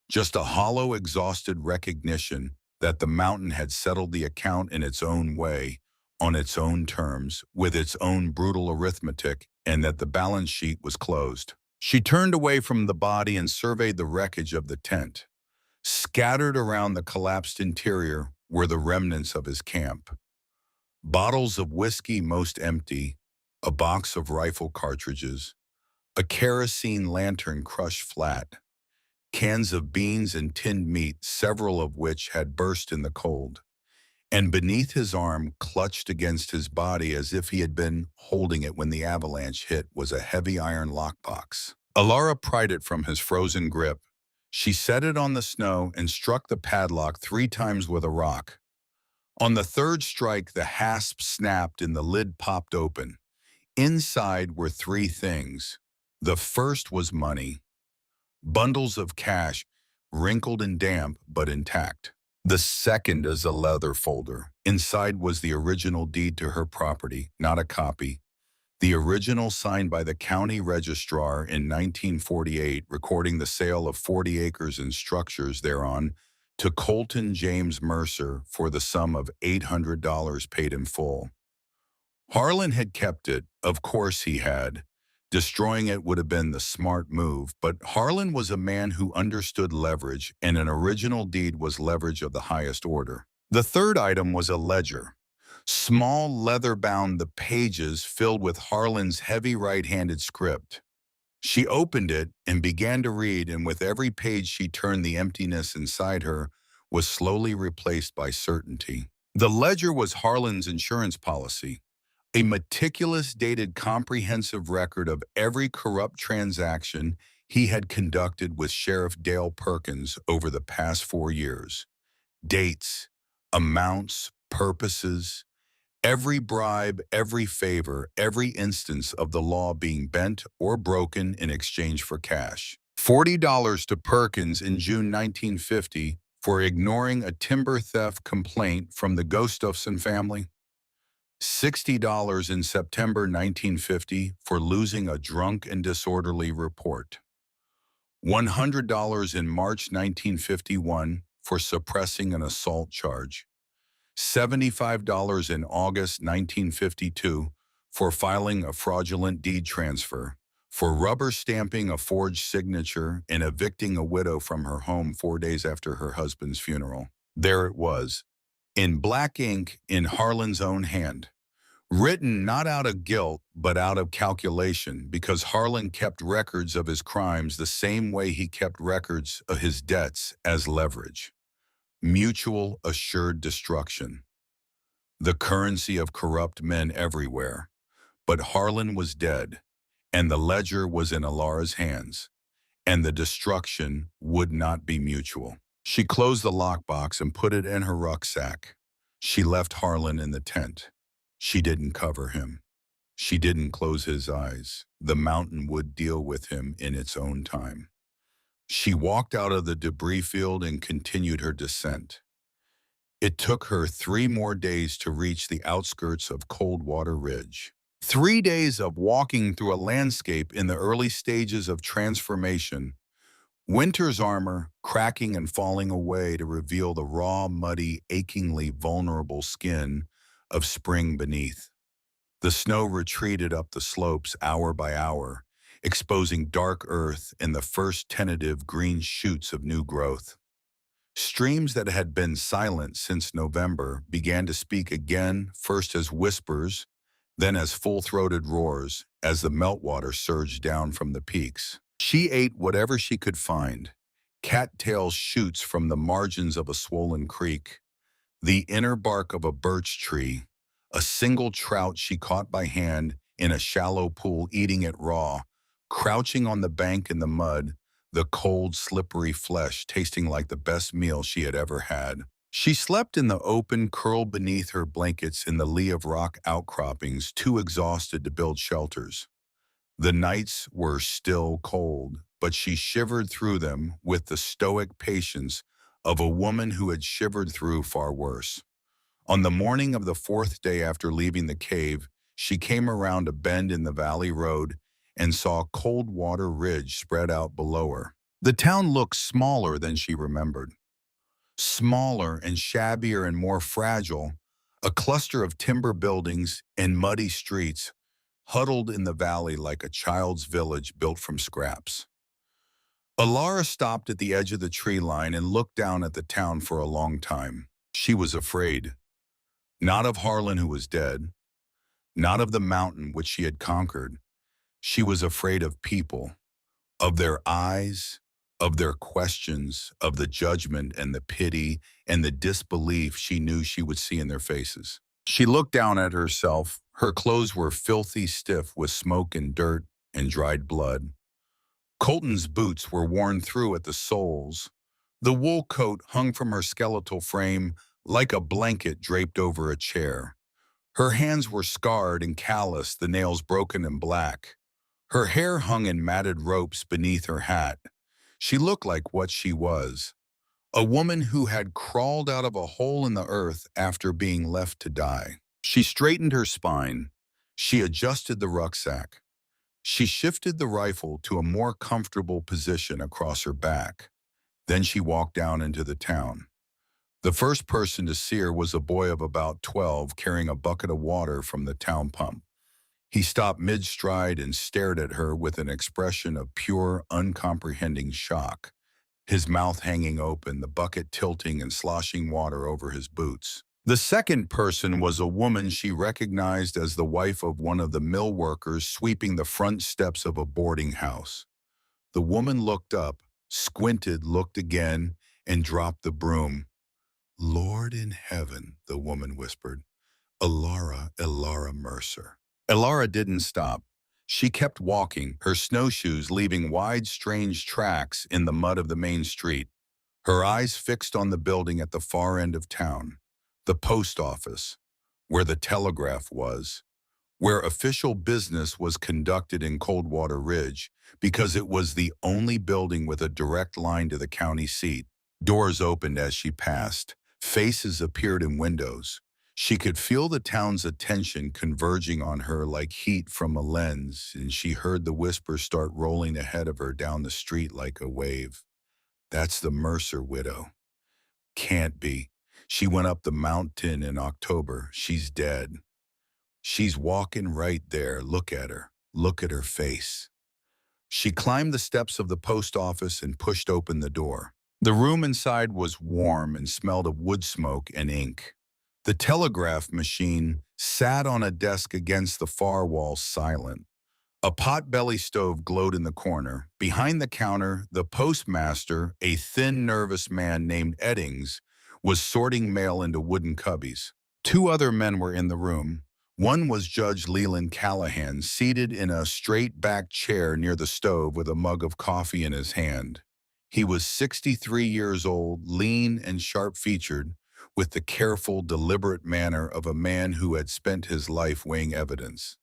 Speaker 1: just a hollow, exhausted recognition that the mountain had settled the account in its own way, on its own terms, with its own brutal arithmetic, and that the balance sheet was closed. She turned away from the body and surveyed the wreckage of the tent. Scattered around the collapsed interior were the remnants of his camp. Bottles of whiskey, most empty, a box of rifle cartridges, a kerosene lantern crushed flat, cans of beans and tinned meat, several of which had burst in the cold. And beneath his arm, clutched against his body as if he had been holding it when the avalanche hit, was a heavy iron lockbox. Alara pried it from his frozen grip. She set it on the snow and struck the padlock 3 times with a rock. On the third strike, the hasp snapped and the lid popped open. Inside were 3 things. The first was money. Bundles of cash, wrinkled and damp, but intact. The second is a leather folder. Inside was the original deed to her property, not a copy. The original signed by the county registrar in 1948, recording the sale of 40 acres and structures thereon to Colton James Mercer for the sum of $800 paid in full. Harlan had kept it, of course he had. Destroying it would have been the smart move, but Harlan was a man who understood leverage, and an original deed was leverage of the highest order. The third item was a ledger. Small leather-bound, the pages filled with Harlan's heavy right-handed script. She opened it and began to read, and with every page she turned, the emptiness inside her was slowly replaced by certainty. The ledger was Harlan's insurance policy, a meticulous, dated, comprehensive record of every corrupt transaction he had conducted with Sheriff Dale Perkins over the past 4 years. Dates, amounts, purposes, every bribe, every favor, every instance of the law being bent or broken in exchange for cash. $40 to Perkins in June 1950 for ignoring a timber theft complaint from the Gustafson family. $60 in September 1950 for losing a drunk and disorderly report. $100 in March 1951 for suppressing an assault charge. $75 in August 1952 for filing a fraudulent deed transfer, for rubber stamping a forged signature and evicting a widow from her home 4 days after her husband's funeral. There it was, in black ink in Harlan's own hand. Written not out of guilt, but out of calculation, because Harlan kept records of his crimes the same way he kept records of his debts as leverage. Mutual assured destruction. The currency of corrupt men everywhere. But Harlan was dead, and the ledger was in Alara's hands, and the destruction would not be mutual. She closed the lockbox and put it in her rucksack. She left Harlan in the tent. She didn't cover him. She didn't close his eyes. The mountain would deal with him in its own time. She walked out of the debris field and continued her descent. It took her 3 more days to reach the outskirts of Coldwater Ridge. 3 days of walking through a landscape in the early stages of transformation. Winter's armor cracking and falling away to reveal the raw, muddy, achingly vulnerable skin of spring beneath. The snow retreated up the slopes hour by hour, exposing dark earth and the first tentative green shoots of new growth. Streams that had been silent since November began to speak again, first as whispers, then as full-throated roars, as the meltwater surged down from the peaks. She ate whatever she could find, cattail shoots from the margins of a swollen creek, the inner bark of a birch tree, a single trout she caught by hand in a shallow pool, eating it raw, crouching on the bank in the mud, the cold, slippery flesh tasting like the best meal she had ever had. She slept in the open, curled beneath her blankets in the lee of rock outcroppings, too exhausted to build shelters. The nights were still cold, but she shivered through them with the stoic patience of a woman who had shivered through far worse. On the morning of the 4th day after leaving the cave, she came around a bend in the valley road and saw Coldwater Ridge spread out below her. The town looked smaller than she remembered. Smaller and shabbier and more fragile, a cluster of timber buildings and muddy streets huddled in the valley like a child's village built from scraps. Alara stopped at the edge of the tree line and looked down at the town for a long time. She was afraid. Not of Harlan, who was dead. Not of the mountain which she had conquered. She was afraid of people, of their eyes, of their questions, of the judgment and the pity and the disbelief she knew she would see in their faces. She looked down at herself. Her clothes were filthy stiff with smoke and dirt and dried blood. Colton's boots were worn through at the soles. The wool coat hung from her skeletal frame like a blanket draped over a chair. Her hands were scarred and calloused, the nails broken and black. Her hair hung in matted ropes beneath her hat. She looked like what she was, a woman who had crawled out of a hole in the earth after being left to die. She straightened her spine. She adjusted the rucksack. She shifted the rifle to a more comfortable position across her back. Then she walked down into the town. The first person to see her was a boy of about 12 carrying a bucket of water from the town pump. He stopped mid-stride and stared at her with an expression of pure, uncomprehending shock, his mouth hanging open, the bucket tilting and sloshing water over his boots. The second person was a woman she recognized as the wife of one of the mill workers sweeping the front steps of a boarding house. The woman looked up, squinted, looked again, and dropped the broom. "Lord in heaven," the woman whispered. Elara Mercer." Elara didn't stop. She kept walking, her snowshoes leaving wide, strange tracks in the mud of the main street, her eyes fixed on the building at the far end of town, the post office, where the telegraph was, where official business was conducted in Coldwater Ridge, because it was the only building with a direct line to the county seat. Doors opened as she passed. Faces appeared in windows. She could feel the town's attention converging on her like heat from a lens, and she heard the whispers start rolling ahead of her down the street like a wave. "That's the Mercer widow." "Can't be. She went up the mountain in October. She's dead." "She's walking right there. Look at her. Look at her face." She climbed the steps of the post office and pushed open the door. The room inside was warm and smelled of wood smoke and ink. The telegraph machine sat on a desk against the far wall, silent. A pot-belly stove glowed in the corner. Behind the counter, the postmaster, a thin, nervous man named Eddings, was sorting mail into wooden cubbies. Two other men were in the room. One was Judge Leland Callahan, seated in a straight-backed chair near the stove with a mug of coffee in his hand. He was 63 years old, lean and sharp-featured, with the careful, deliberate manner of a man who had spent his life weighing evidence.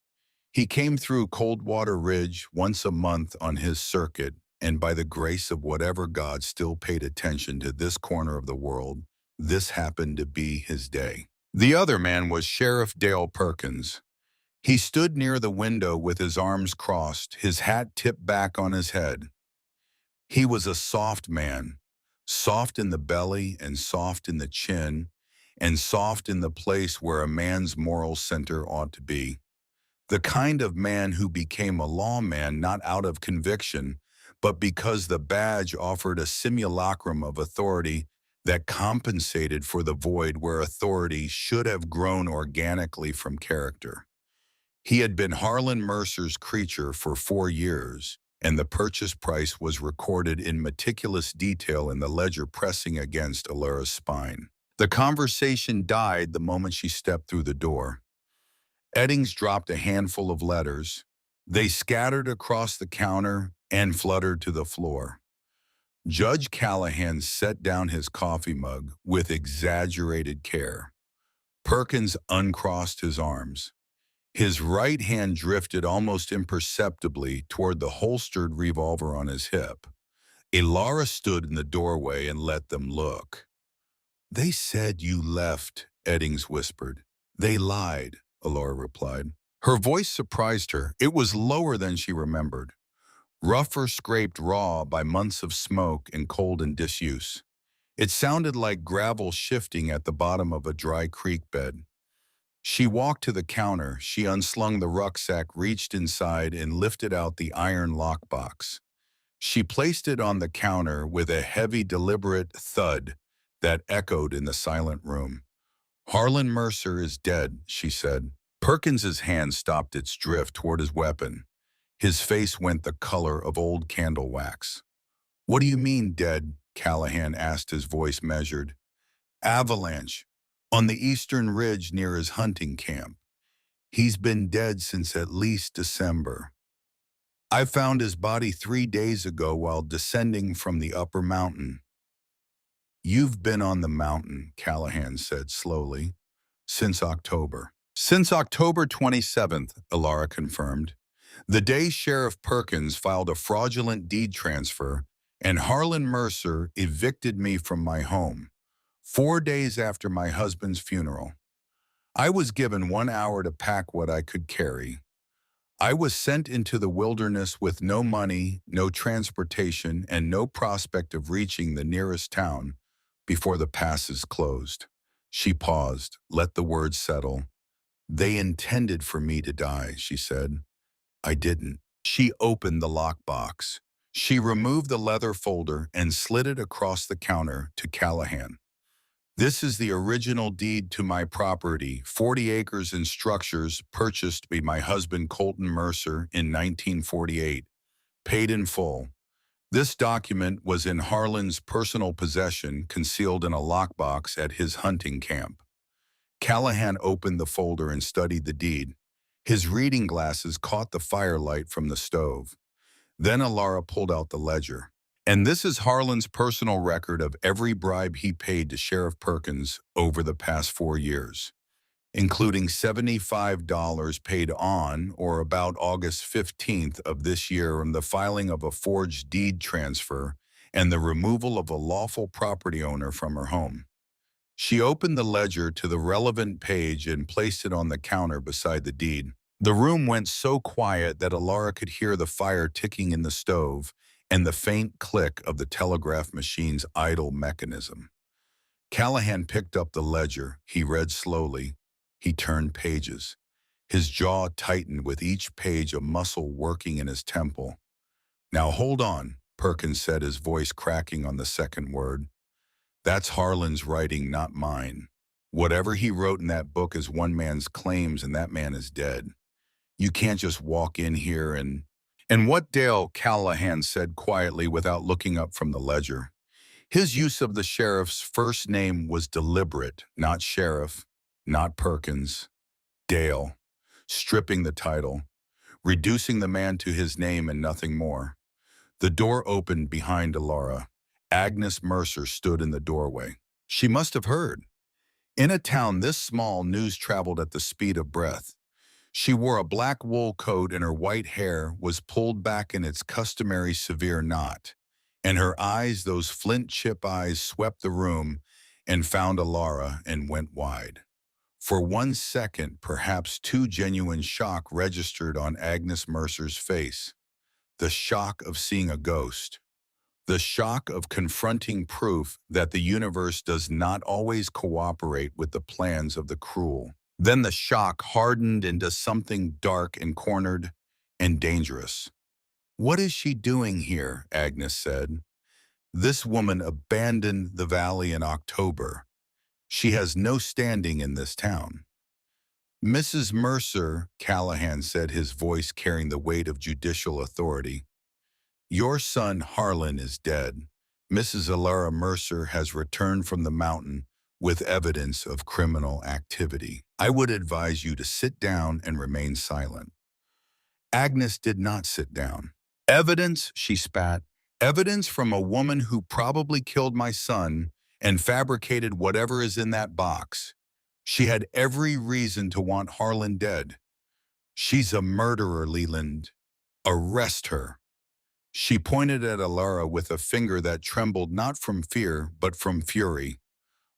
Speaker 1: He came through Coldwater Ridge once a month on his circuit, and by the grace of whatever God still paid attention to this corner of the world, this happened to be his day. The other man was Sheriff Dale Perkins. He stood near the window with his arms crossed, his hat tipped back on his head. He was a soft man, soft in the belly and soft in the chin, and soft in the place where a man's moral center ought to be. The kind of man who became a lawman not out of conviction, but because the badge offered a simulacrum of authority that compensated for the void where authority should have grown organically from character. He had been Harlan Mercer's creature for 4 years, and the purchase price was recorded in meticulous detail in the ledger pressing against Alara's spine. The conversation died the moment she stepped through the door. Eddings dropped a handful of letters. They scattered across the counter and fluttered to the floor. Judge Callahan set down his coffee mug with exaggerated care. Perkins uncrossed his arms. His right hand drifted almost imperceptibly toward the holstered revolver on his hip. Elara stood in the doorway and let them look. "They said you left," Eddings whispered. "They lied," Elara replied. Her voice surprised her. It was lower than she remembered, rougher, scraped raw by months of smoke and cold and disuse. It sounded like gravel shifting at the bottom of a dry creek bed. She walked to the counter. She unslung the rucksack, reached inside, and lifted out the iron lockbox. She placed it on the counter with a heavy, deliberate thud that echoed in the silent room. "Harlan Mercer is dead," she said. Perkins's hand stopped its drift toward his weapon. His face went the color of old candle wax. "What do you mean, dead?" Callahan asked, his voice measured. "Avalanche. On the eastern ridge near his hunting camp. He's been dead since at least December. I found his body 3 days ago while descending from the upper mountain." "You've been on the mountain," Callahan said slowly, "since October." "Since October 27th, Elara confirmed. The day Sheriff Perkins filed a fraudulent deed transfer and Harlan Mercer evicted me from my home, 4 days after my husband's funeral. I was given 1 hour to pack what I could carry. I was sent into the wilderness with no money, no transportation, and no prospect of reaching the nearest town before the passes closed. She paused, let the words settle. They intended for me to die, she said. I didn't. She opened the lockbox. She removed the leather folder and slid it across the counter to Callahan. This is the original deed to my property, 40 acres and structures purchased by my husband Colton Mercer in 1948, paid in full. This document was in Harlan's personal possession, concealed in a lockbox at his hunting camp. Callahan opened the folder and studied the deed. His reading glasses caught the firelight from the stove. Then Alara pulled out the ledger. And this is Harlan's personal record of every bribe he paid to Sheriff Perkins over the past 4 years, including $75 paid on or about August 15th of this year from the filing of a forged deed transfer and the removal of a lawful property owner from her home. She opened the ledger to the relevant page and placed it on the counter beside the deed. The room went so quiet that Alara could hear the fire ticking in the stove and the faint click of the telegraph machine's idle mechanism. Callahan picked up the ledger. He read slowly. He turned pages. His jaw tightened with each page, a muscle working in his temple. Now hold on, Perkins said, his voice cracking on the second word. That's Harlan's writing, not mine. Whatever he wrote in that book is one man's claims, and that man is dead. You can't just walk in here and... And what Dale, Callahan said quietly without looking up from the ledger. His use of the sheriff's first name was deliberate, not Sheriff, not Perkins. Dale, stripping the title, reducing the man to his name and nothing more. The door opened behind Alara. Agnes Mercer stood in the doorway. She must have heard. In a town this small, news traveled at the speed of breath. She wore a black wool coat and her white hair was pulled back in its customary severe knot. And her eyes, those flint chip eyes, swept the room and found Alara and went wide. For 1 second, perhaps two, genuine shock registered on Agnes Mercer's face. The shock of seeing a ghost. The shock of confronting proof that the universe does not always cooperate with the plans of the cruel. Then the shock hardened into something dark and cornered and dangerous. What is she doing here? Agnes said. This woman abandoned the valley in October. She has no standing in this town. Mrs. Mercer, Callahan said, his voice carrying the weight of judicial authority. Your son Harlan is dead. Mrs. Alara Mercer has returned from the mountain with evidence of criminal activity. I would advise you to sit down and remain silent. Agnes did not sit down. Evidence, she spat. Evidence from a woman who probably killed my son and fabricated whatever is in that box. She had every reason to want Harlan dead. She's a murderer, Leland. Arrest her. She pointed at Alara with a finger that trembled not from fear, but from fury.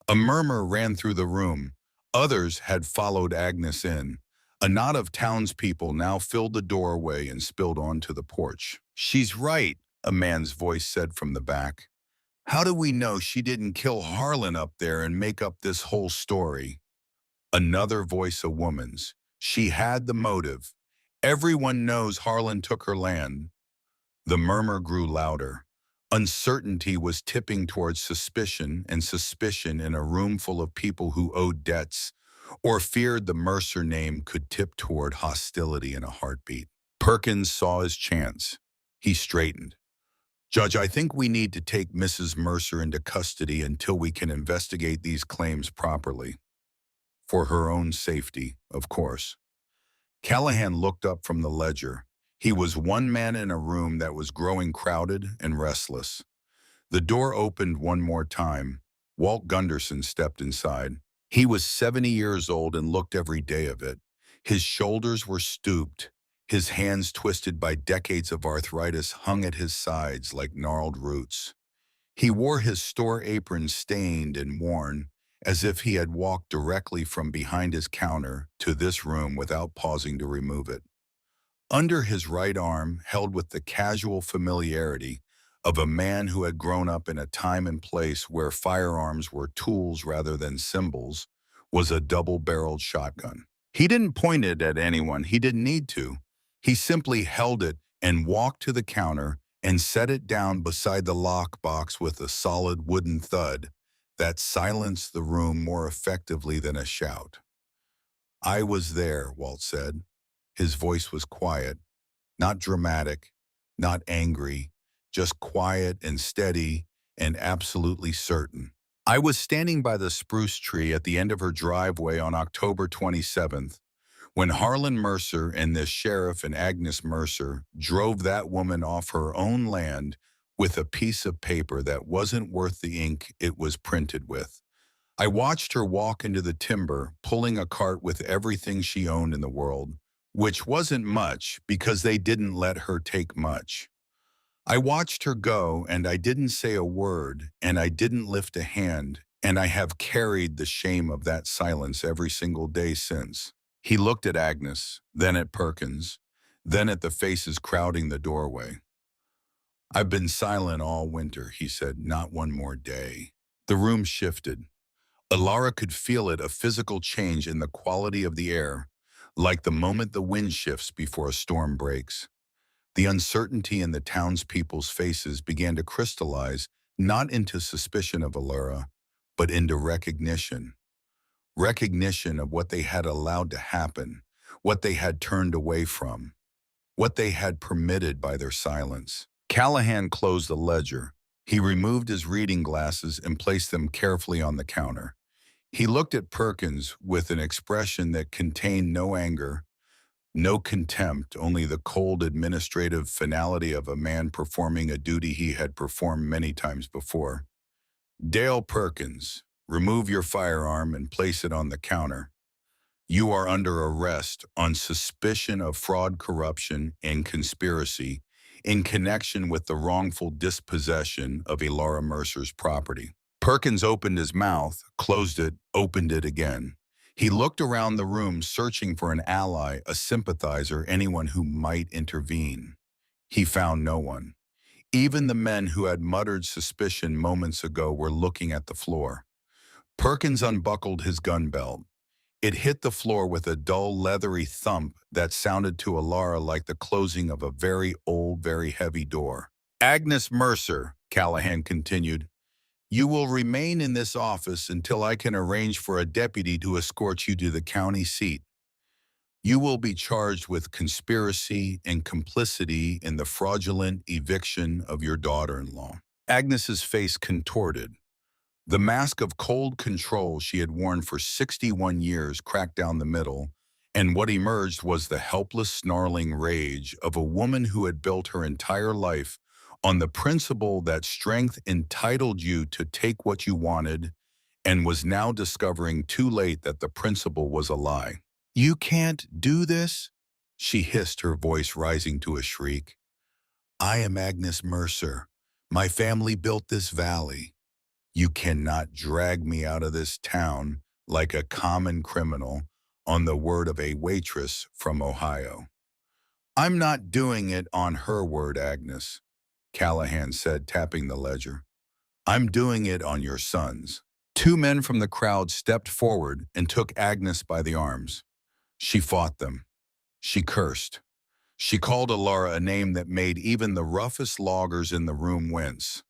Speaker 1: A murmur ran through the room. Others had followed Agnes in. A knot of townspeople now filled the doorway and spilled onto the porch. She's right, a man's voice said from the back. How do we know she didn't kill Harlan up there and make up this whole story? Another voice, a woman's. She had the motive. Everyone knows Harlan took her land. The murmur grew louder. Uncertainty was tipping towards suspicion, and suspicion in a room full of people who owed debts or feared the Mercer name could tip toward hostility in a heartbeat. Perkins saw his chance. He straightened. Judge, I think we need to take Mrs. Mercer into custody until we can investigate these claims properly. For her own safety, of course. Callahan looked up from the ledger. He was one man in a room that was growing crowded and restless. The door opened one more time. Walt Gunderson stepped inside. He was 70 years old and looked every day of it. His shoulders were stooped. His hands, twisted by decades of arthritis, hung at his sides like gnarled roots. He wore his store apron stained and worn, as if he had walked directly from behind his counter to this room without pausing to remove it. under his right arm, held with the casual familiarity of a man who had grown up in a time and place where firearms were tools rather than symbols, was a double-barreled shotgun. He didn't point it at anyone. He didn't need to. He simply held it and walked to the counter and set it down beside the lockbox with a solid wooden thud that silenced the room more effectively than a shout. "I was there," Walt said. His voice was quiet, not dramatic, not angry, just quiet and steady and absolutely certain. "I was standing by the spruce tree at the end of her driveway on October 27th when Harlan Mercer and this sheriff and Agnes Mercer drove that woman off her own land with a piece of paper that wasn't worth the ink it was printed with. I watched her walk into the timber, pulling a cart with everything she owned in the world, which wasn't much because they didn't let her take much. I watched her go, and I didn't say a word, and I didn't lift a hand, and I have carried the shame of that silence every single day since." He looked at Agnes, then at Perkins, then at the faces crowding the doorway. "I've been silent all winter," he said, "not one more day." The room shifted. Alara could feel it, a physical change in the quality of the air, like the moment the wind shifts before a storm breaks. The uncertainty in the townspeople's faces began to crystallize, not into suspicion of Alara, but into recognition. Recognition of what they had allowed to happen, what they had turned away from, what they had permitted by their silence. Callahan closed the ledger. He removed his reading glasses and placed them carefully on the counter. He looked at Perkins with an expression that contained no anger, no contempt, only the cold administrative finality of a man performing a duty he had performed many times before. "Dale Perkins, remove your firearm and place it on the counter. You are under arrest on suspicion of fraud, corruption, and conspiracy in connection with the wrongful dispossession of Alara Mercer's property." Perkins opened his mouth, closed it, opened it again. He looked around the room, searching for an ally, a sympathizer, anyone who might intervene. He found no one. Even the men who had muttered suspicion moments ago were looking at the floor. Perkins unbuckled his gun belt. It hit the floor with a dull, leathery thump that sounded to Alara like the closing of a very old, very heavy door. "Agnes Mercer," Callahan continued, "you will remain in this office until I can arrange for a deputy to escort you to the county seat. You will be charged with conspiracy and complicity in the fraudulent eviction of your daughter-in-law." Agnes's face contorted. The mask of cold control she had worn for 61 years cracked down the middle, and what emerged was the helpless, snarling rage of a woman who had built her entire life on the principle that strength entitled you to take what you wanted, and was now discovering too late that the principle was a lie. "You can't do this," she hissed, her voice rising to a shriek. "I am Agnes Mercer. My family built this valley. You cannot drag me out of this town like a common criminal on the word of a waitress from Ohio." "I'm not doing it on her word, Agnes," Callahan said, tapping the ledger. "I'm doing it on your son's." Two men from the crowd stepped forward and took Agnes by the arms. She fought them. She cursed. She called Alara a name that made even the roughest loggers in the room wince.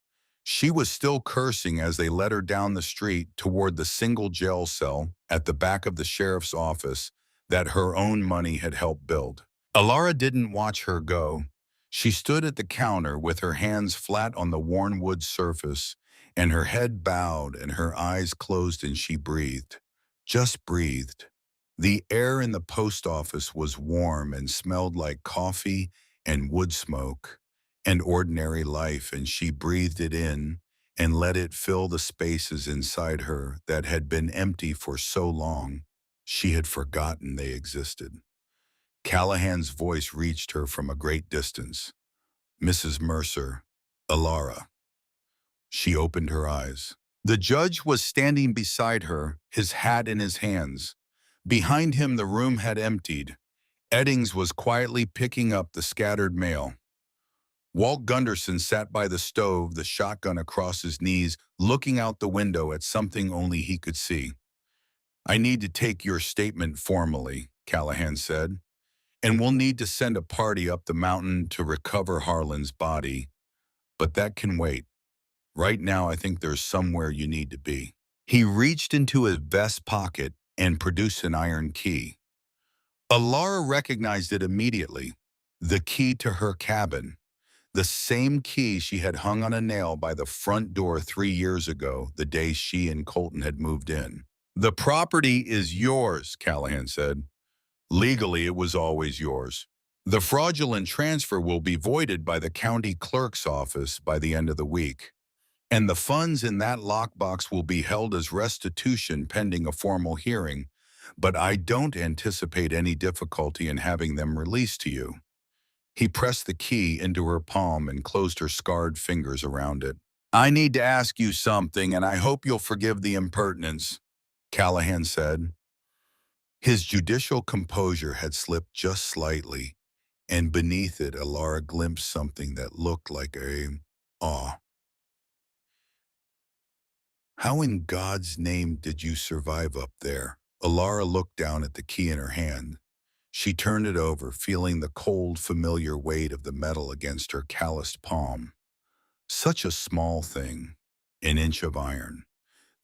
Speaker 1: She was still cursing as they led her down the street toward the single jail cell at the back of the sheriff's office that her own money had helped build. Alara didn't watch her go. She stood at the counter with her hands flat on the worn wood surface and her head bowed and her eyes closed, and she breathed. Just breathed. The air in the post office was warm and smelled like coffee and wood smoke and ordinary life, and she breathed it in and let it fill the spaces inside her that had been empty for so long she had forgotten they existed. Callahan's voice reached her from a great distance. "Mrs. Mercer, Alara." She opened her eyes. The judge was standing beside her, his hat in his hands. Behind him, the room had emptied. Eddings was quietly picking up the scattered mail. Walt Gunderson sat by the stove, the shotgun across his knees, looking out the window at something only he could see. "I need to take your statement formally," Callahan said, "and we'll need to send a party up the mountain to recover Harlan's body. But that can wait. Right now, I think there's somewhere you need to be." He reached into his vest pocket and produced an iron key. Alara recognized it immediately. The key to her cabin. The same key she had hung on a nail by the front door 3 years ago, the day she and Colton had moved in. "The property is yours," Callahan said. "Legally, it was always yours. The fraudulent transfer will be voided by the county clerk's office by the end of the week, and the funds in that lockbox will be held as restitution pending a formal hearing, but I don't anticipate any difficulty in having them released to you." He pressed the key into her palm and closed her scarred fingers around it. "I need to ask you something, and I hope you'll forgive the impertinence," Callahan said. His judicial composure had slipped just slightly, and beneath it, Alara glimpsed something that looked like awe. "How in God's name did you survive up there?" Alara looked down at the key in her hand. She turned it over, feeling the cold, familiar weight of the metal against her calloused palm. Such a small thing, an inch of iron.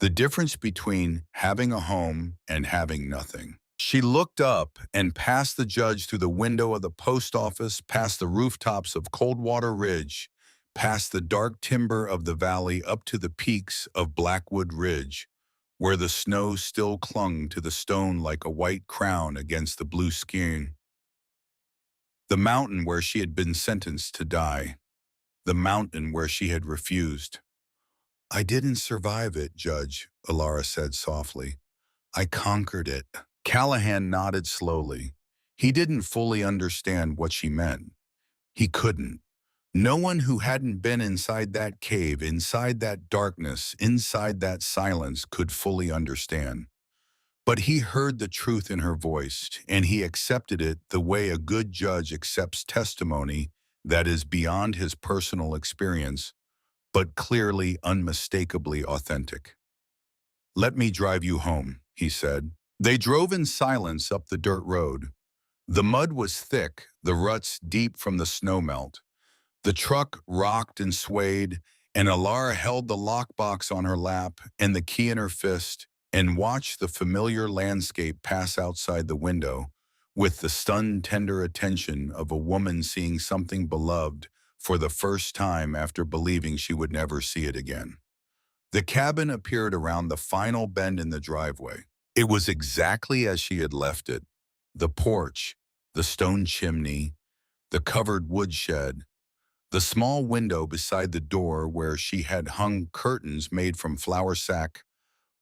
Speaker 1: The difference between having a home and having nothing. She looked up and past the judge through the window of the post office, past the rooftops of Coldwater Ridge, past the dark timber of the valley up to the peaks of Blackwood Ridge, where the snow still clung to the stone like a white crown against the blue sky. The mountain where she had been sentenced to die. The mountain where she had refused. "I didn't survive it, Judge," Alara said softly. "I conquered it." Callahan nodded slowly. He didn't fully understand what she meant. He couldn't. No one who hadn't been inside that cave, inside that darkness, inside that silence could fully understand. But he heard the truth in her voice, and he accepted it the way a good judge accepts testimony that is beyond his personal experience, but clearly, unmistakably authentic. "Let me drive you home," he said. They drove in silence up the dirt road. The mud was thick, the ruts deep from the snowmelt. The truck rocked and swayed, and Alara held the lockbox on her lap and the key in her fist and watched the familiar landscape pass outside the window with the stunned, tender attention of a woman seeing something beloved for the first time after believing she would never see it again. The cabin appeared around the final bend in the driveway. It was exactly as she had left it. The porch, the stone chimney, the covered woodshed, the small window beside the door where she had hung curtains made from flour sack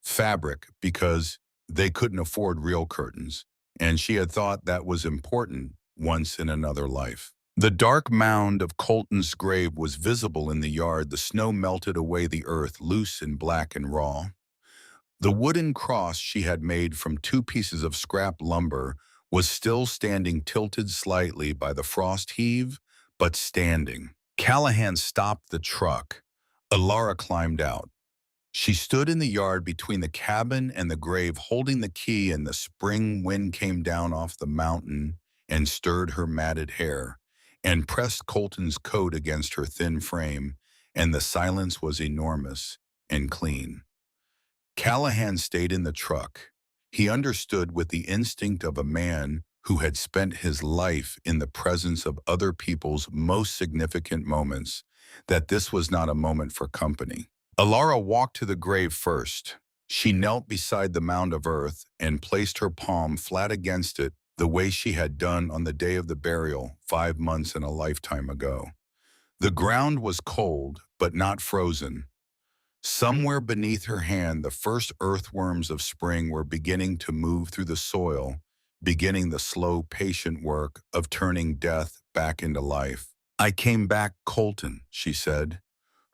Speaker 1: fabric because they couldn't afford real curtains, and she had thought that was important once in another life. The dark mound of Colton's grave was visible in the yard. The snow melted away the earth, loose and black and raw. The wooden cross she had made from 2 pieces of scrap lumber was still standing, tilted slightly by the frost heave, but standing. Callahan stopped the truck. Alara climbed out. She stood in the yard between the cabin and the grave, holding the key, and the spring wind came down off the mountain and stirred her matted hair and pressed Colton's coat against her thin frame, and the silence was enormous and clean. Callahan stayed in the truck. He understood with the instinct of a man who had spent his life in the presence of other people's most significant moments that this was not a moment for company. Alara walked to the grave first. She knelt beside the mound of earth and placed her palm flat against it the way she had done on the day of the burial 5 months and a lifetime ago. The ground was cold, but not frozen. Somewhere beneath her hand, the first earthworms of spring were beginning to move through the soil, beginning the slow, patient work of turning death back into life. "I came back, Colton," she said.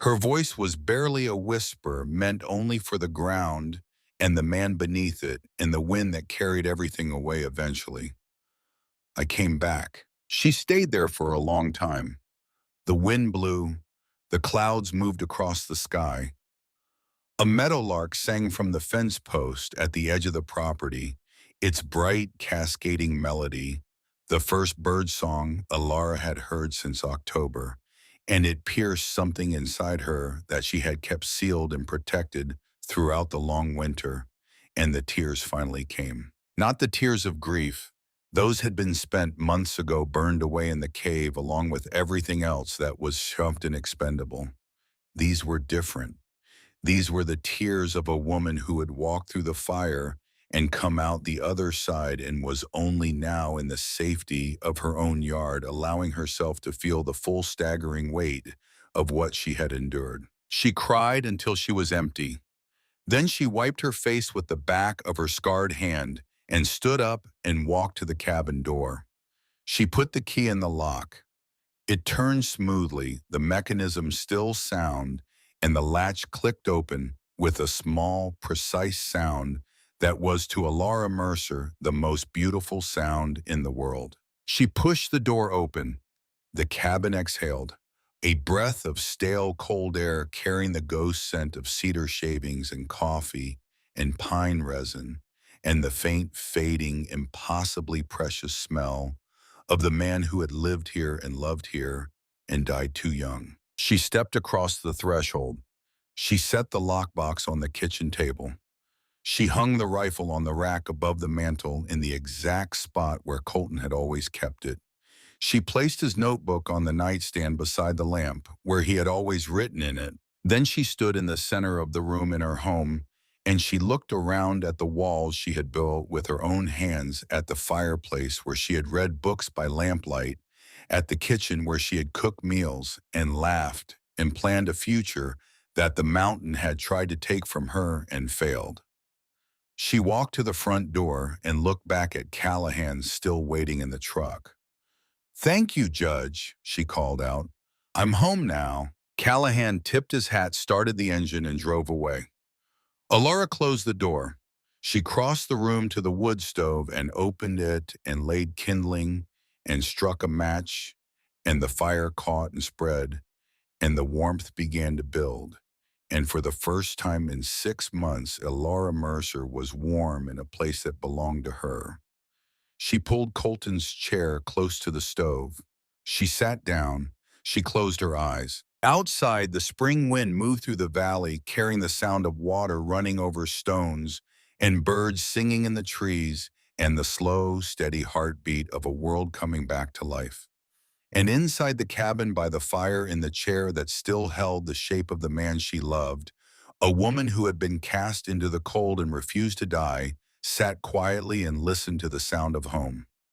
Speaker 1: Her voice was barely a whisper, meant only for the ground and the man beneath it and the wind that carried everything away eventually. I came back. She stayed there for a long time. The wind blew, the clouds moved across the sky. A meadowlark sang from the fence post at the edge of the property, its bright, cascading melody, the first bird song Alara had heard since October, and it pierced something inside her that she had kept sealed and protected throughout the long winter, and the tears finally came. Not the tears of grief. Those had been spent months ago, burned away in the cave along with everything else that was shoved and expendable. These were different. These were the tears of a woman who had walked through the fire and come out the other side and was only now in the safety of her own yard, allowing herself to feel the full staggering weight of what she had endured. She cried until she was empty. Then she wiped her face with the back of her scarred hand and stood up and walked to the cabin door. She put the key in the lock. It turned smoothly, the mechanism still sound, and the latch clicked open with a small, precise sound that was to Alara Mercer the most beautiful sound in the world. She pushed the door open. The cabin exhaled, a breath of stale, cold air carrying the ghost scent of cedar shavings and coffee and pine resin, and the faint, fading, impossibly precious smell of the man who had lived here and loved here and died too young. She stepped across the threshold. She set the lockbox on the kitchen table. She hung the rifle on the rack above the mantel in the exact spot where Colton had always kept it. She placed his notebook on the nightstand beside the lamp, where he had always written in it. Then she stood in the center of the room in her home, and she looked around at the walls she had built with her own hands, at the fireplace where she had read books by lamplight, at the kitchen where she had cooked meals and laughed and planned a future that the mountain had tried to take from her and failed. She walked to the front door and looked back at Callahan still waiting in the truck. "Thank you, Judge," she called out. "I'm home now." Callahan tipped his hat, started the engine, and drove away. Alara closed the door. She crossed the room to the wood stove and opened it and laid kindling and struck a match, and the fire caught and spread, and the warmth began to build. And for the first time in 6 months, Alara Mercer was warm in a place that belonged to her. She pulled Colton's chair close to the stove. She sat down. She closed her eyes. Outside, the spring wind moved through the valley, carrying the sound of water running over stones and birds singing in the trees and the slow, steady heartbeat of a world coming back to life. And inside the cabin by the fire, in the chair that still held the shape of the man she loved, a woman who had been cast into the cold and refused to die, sat quietly and listened to the sound of home.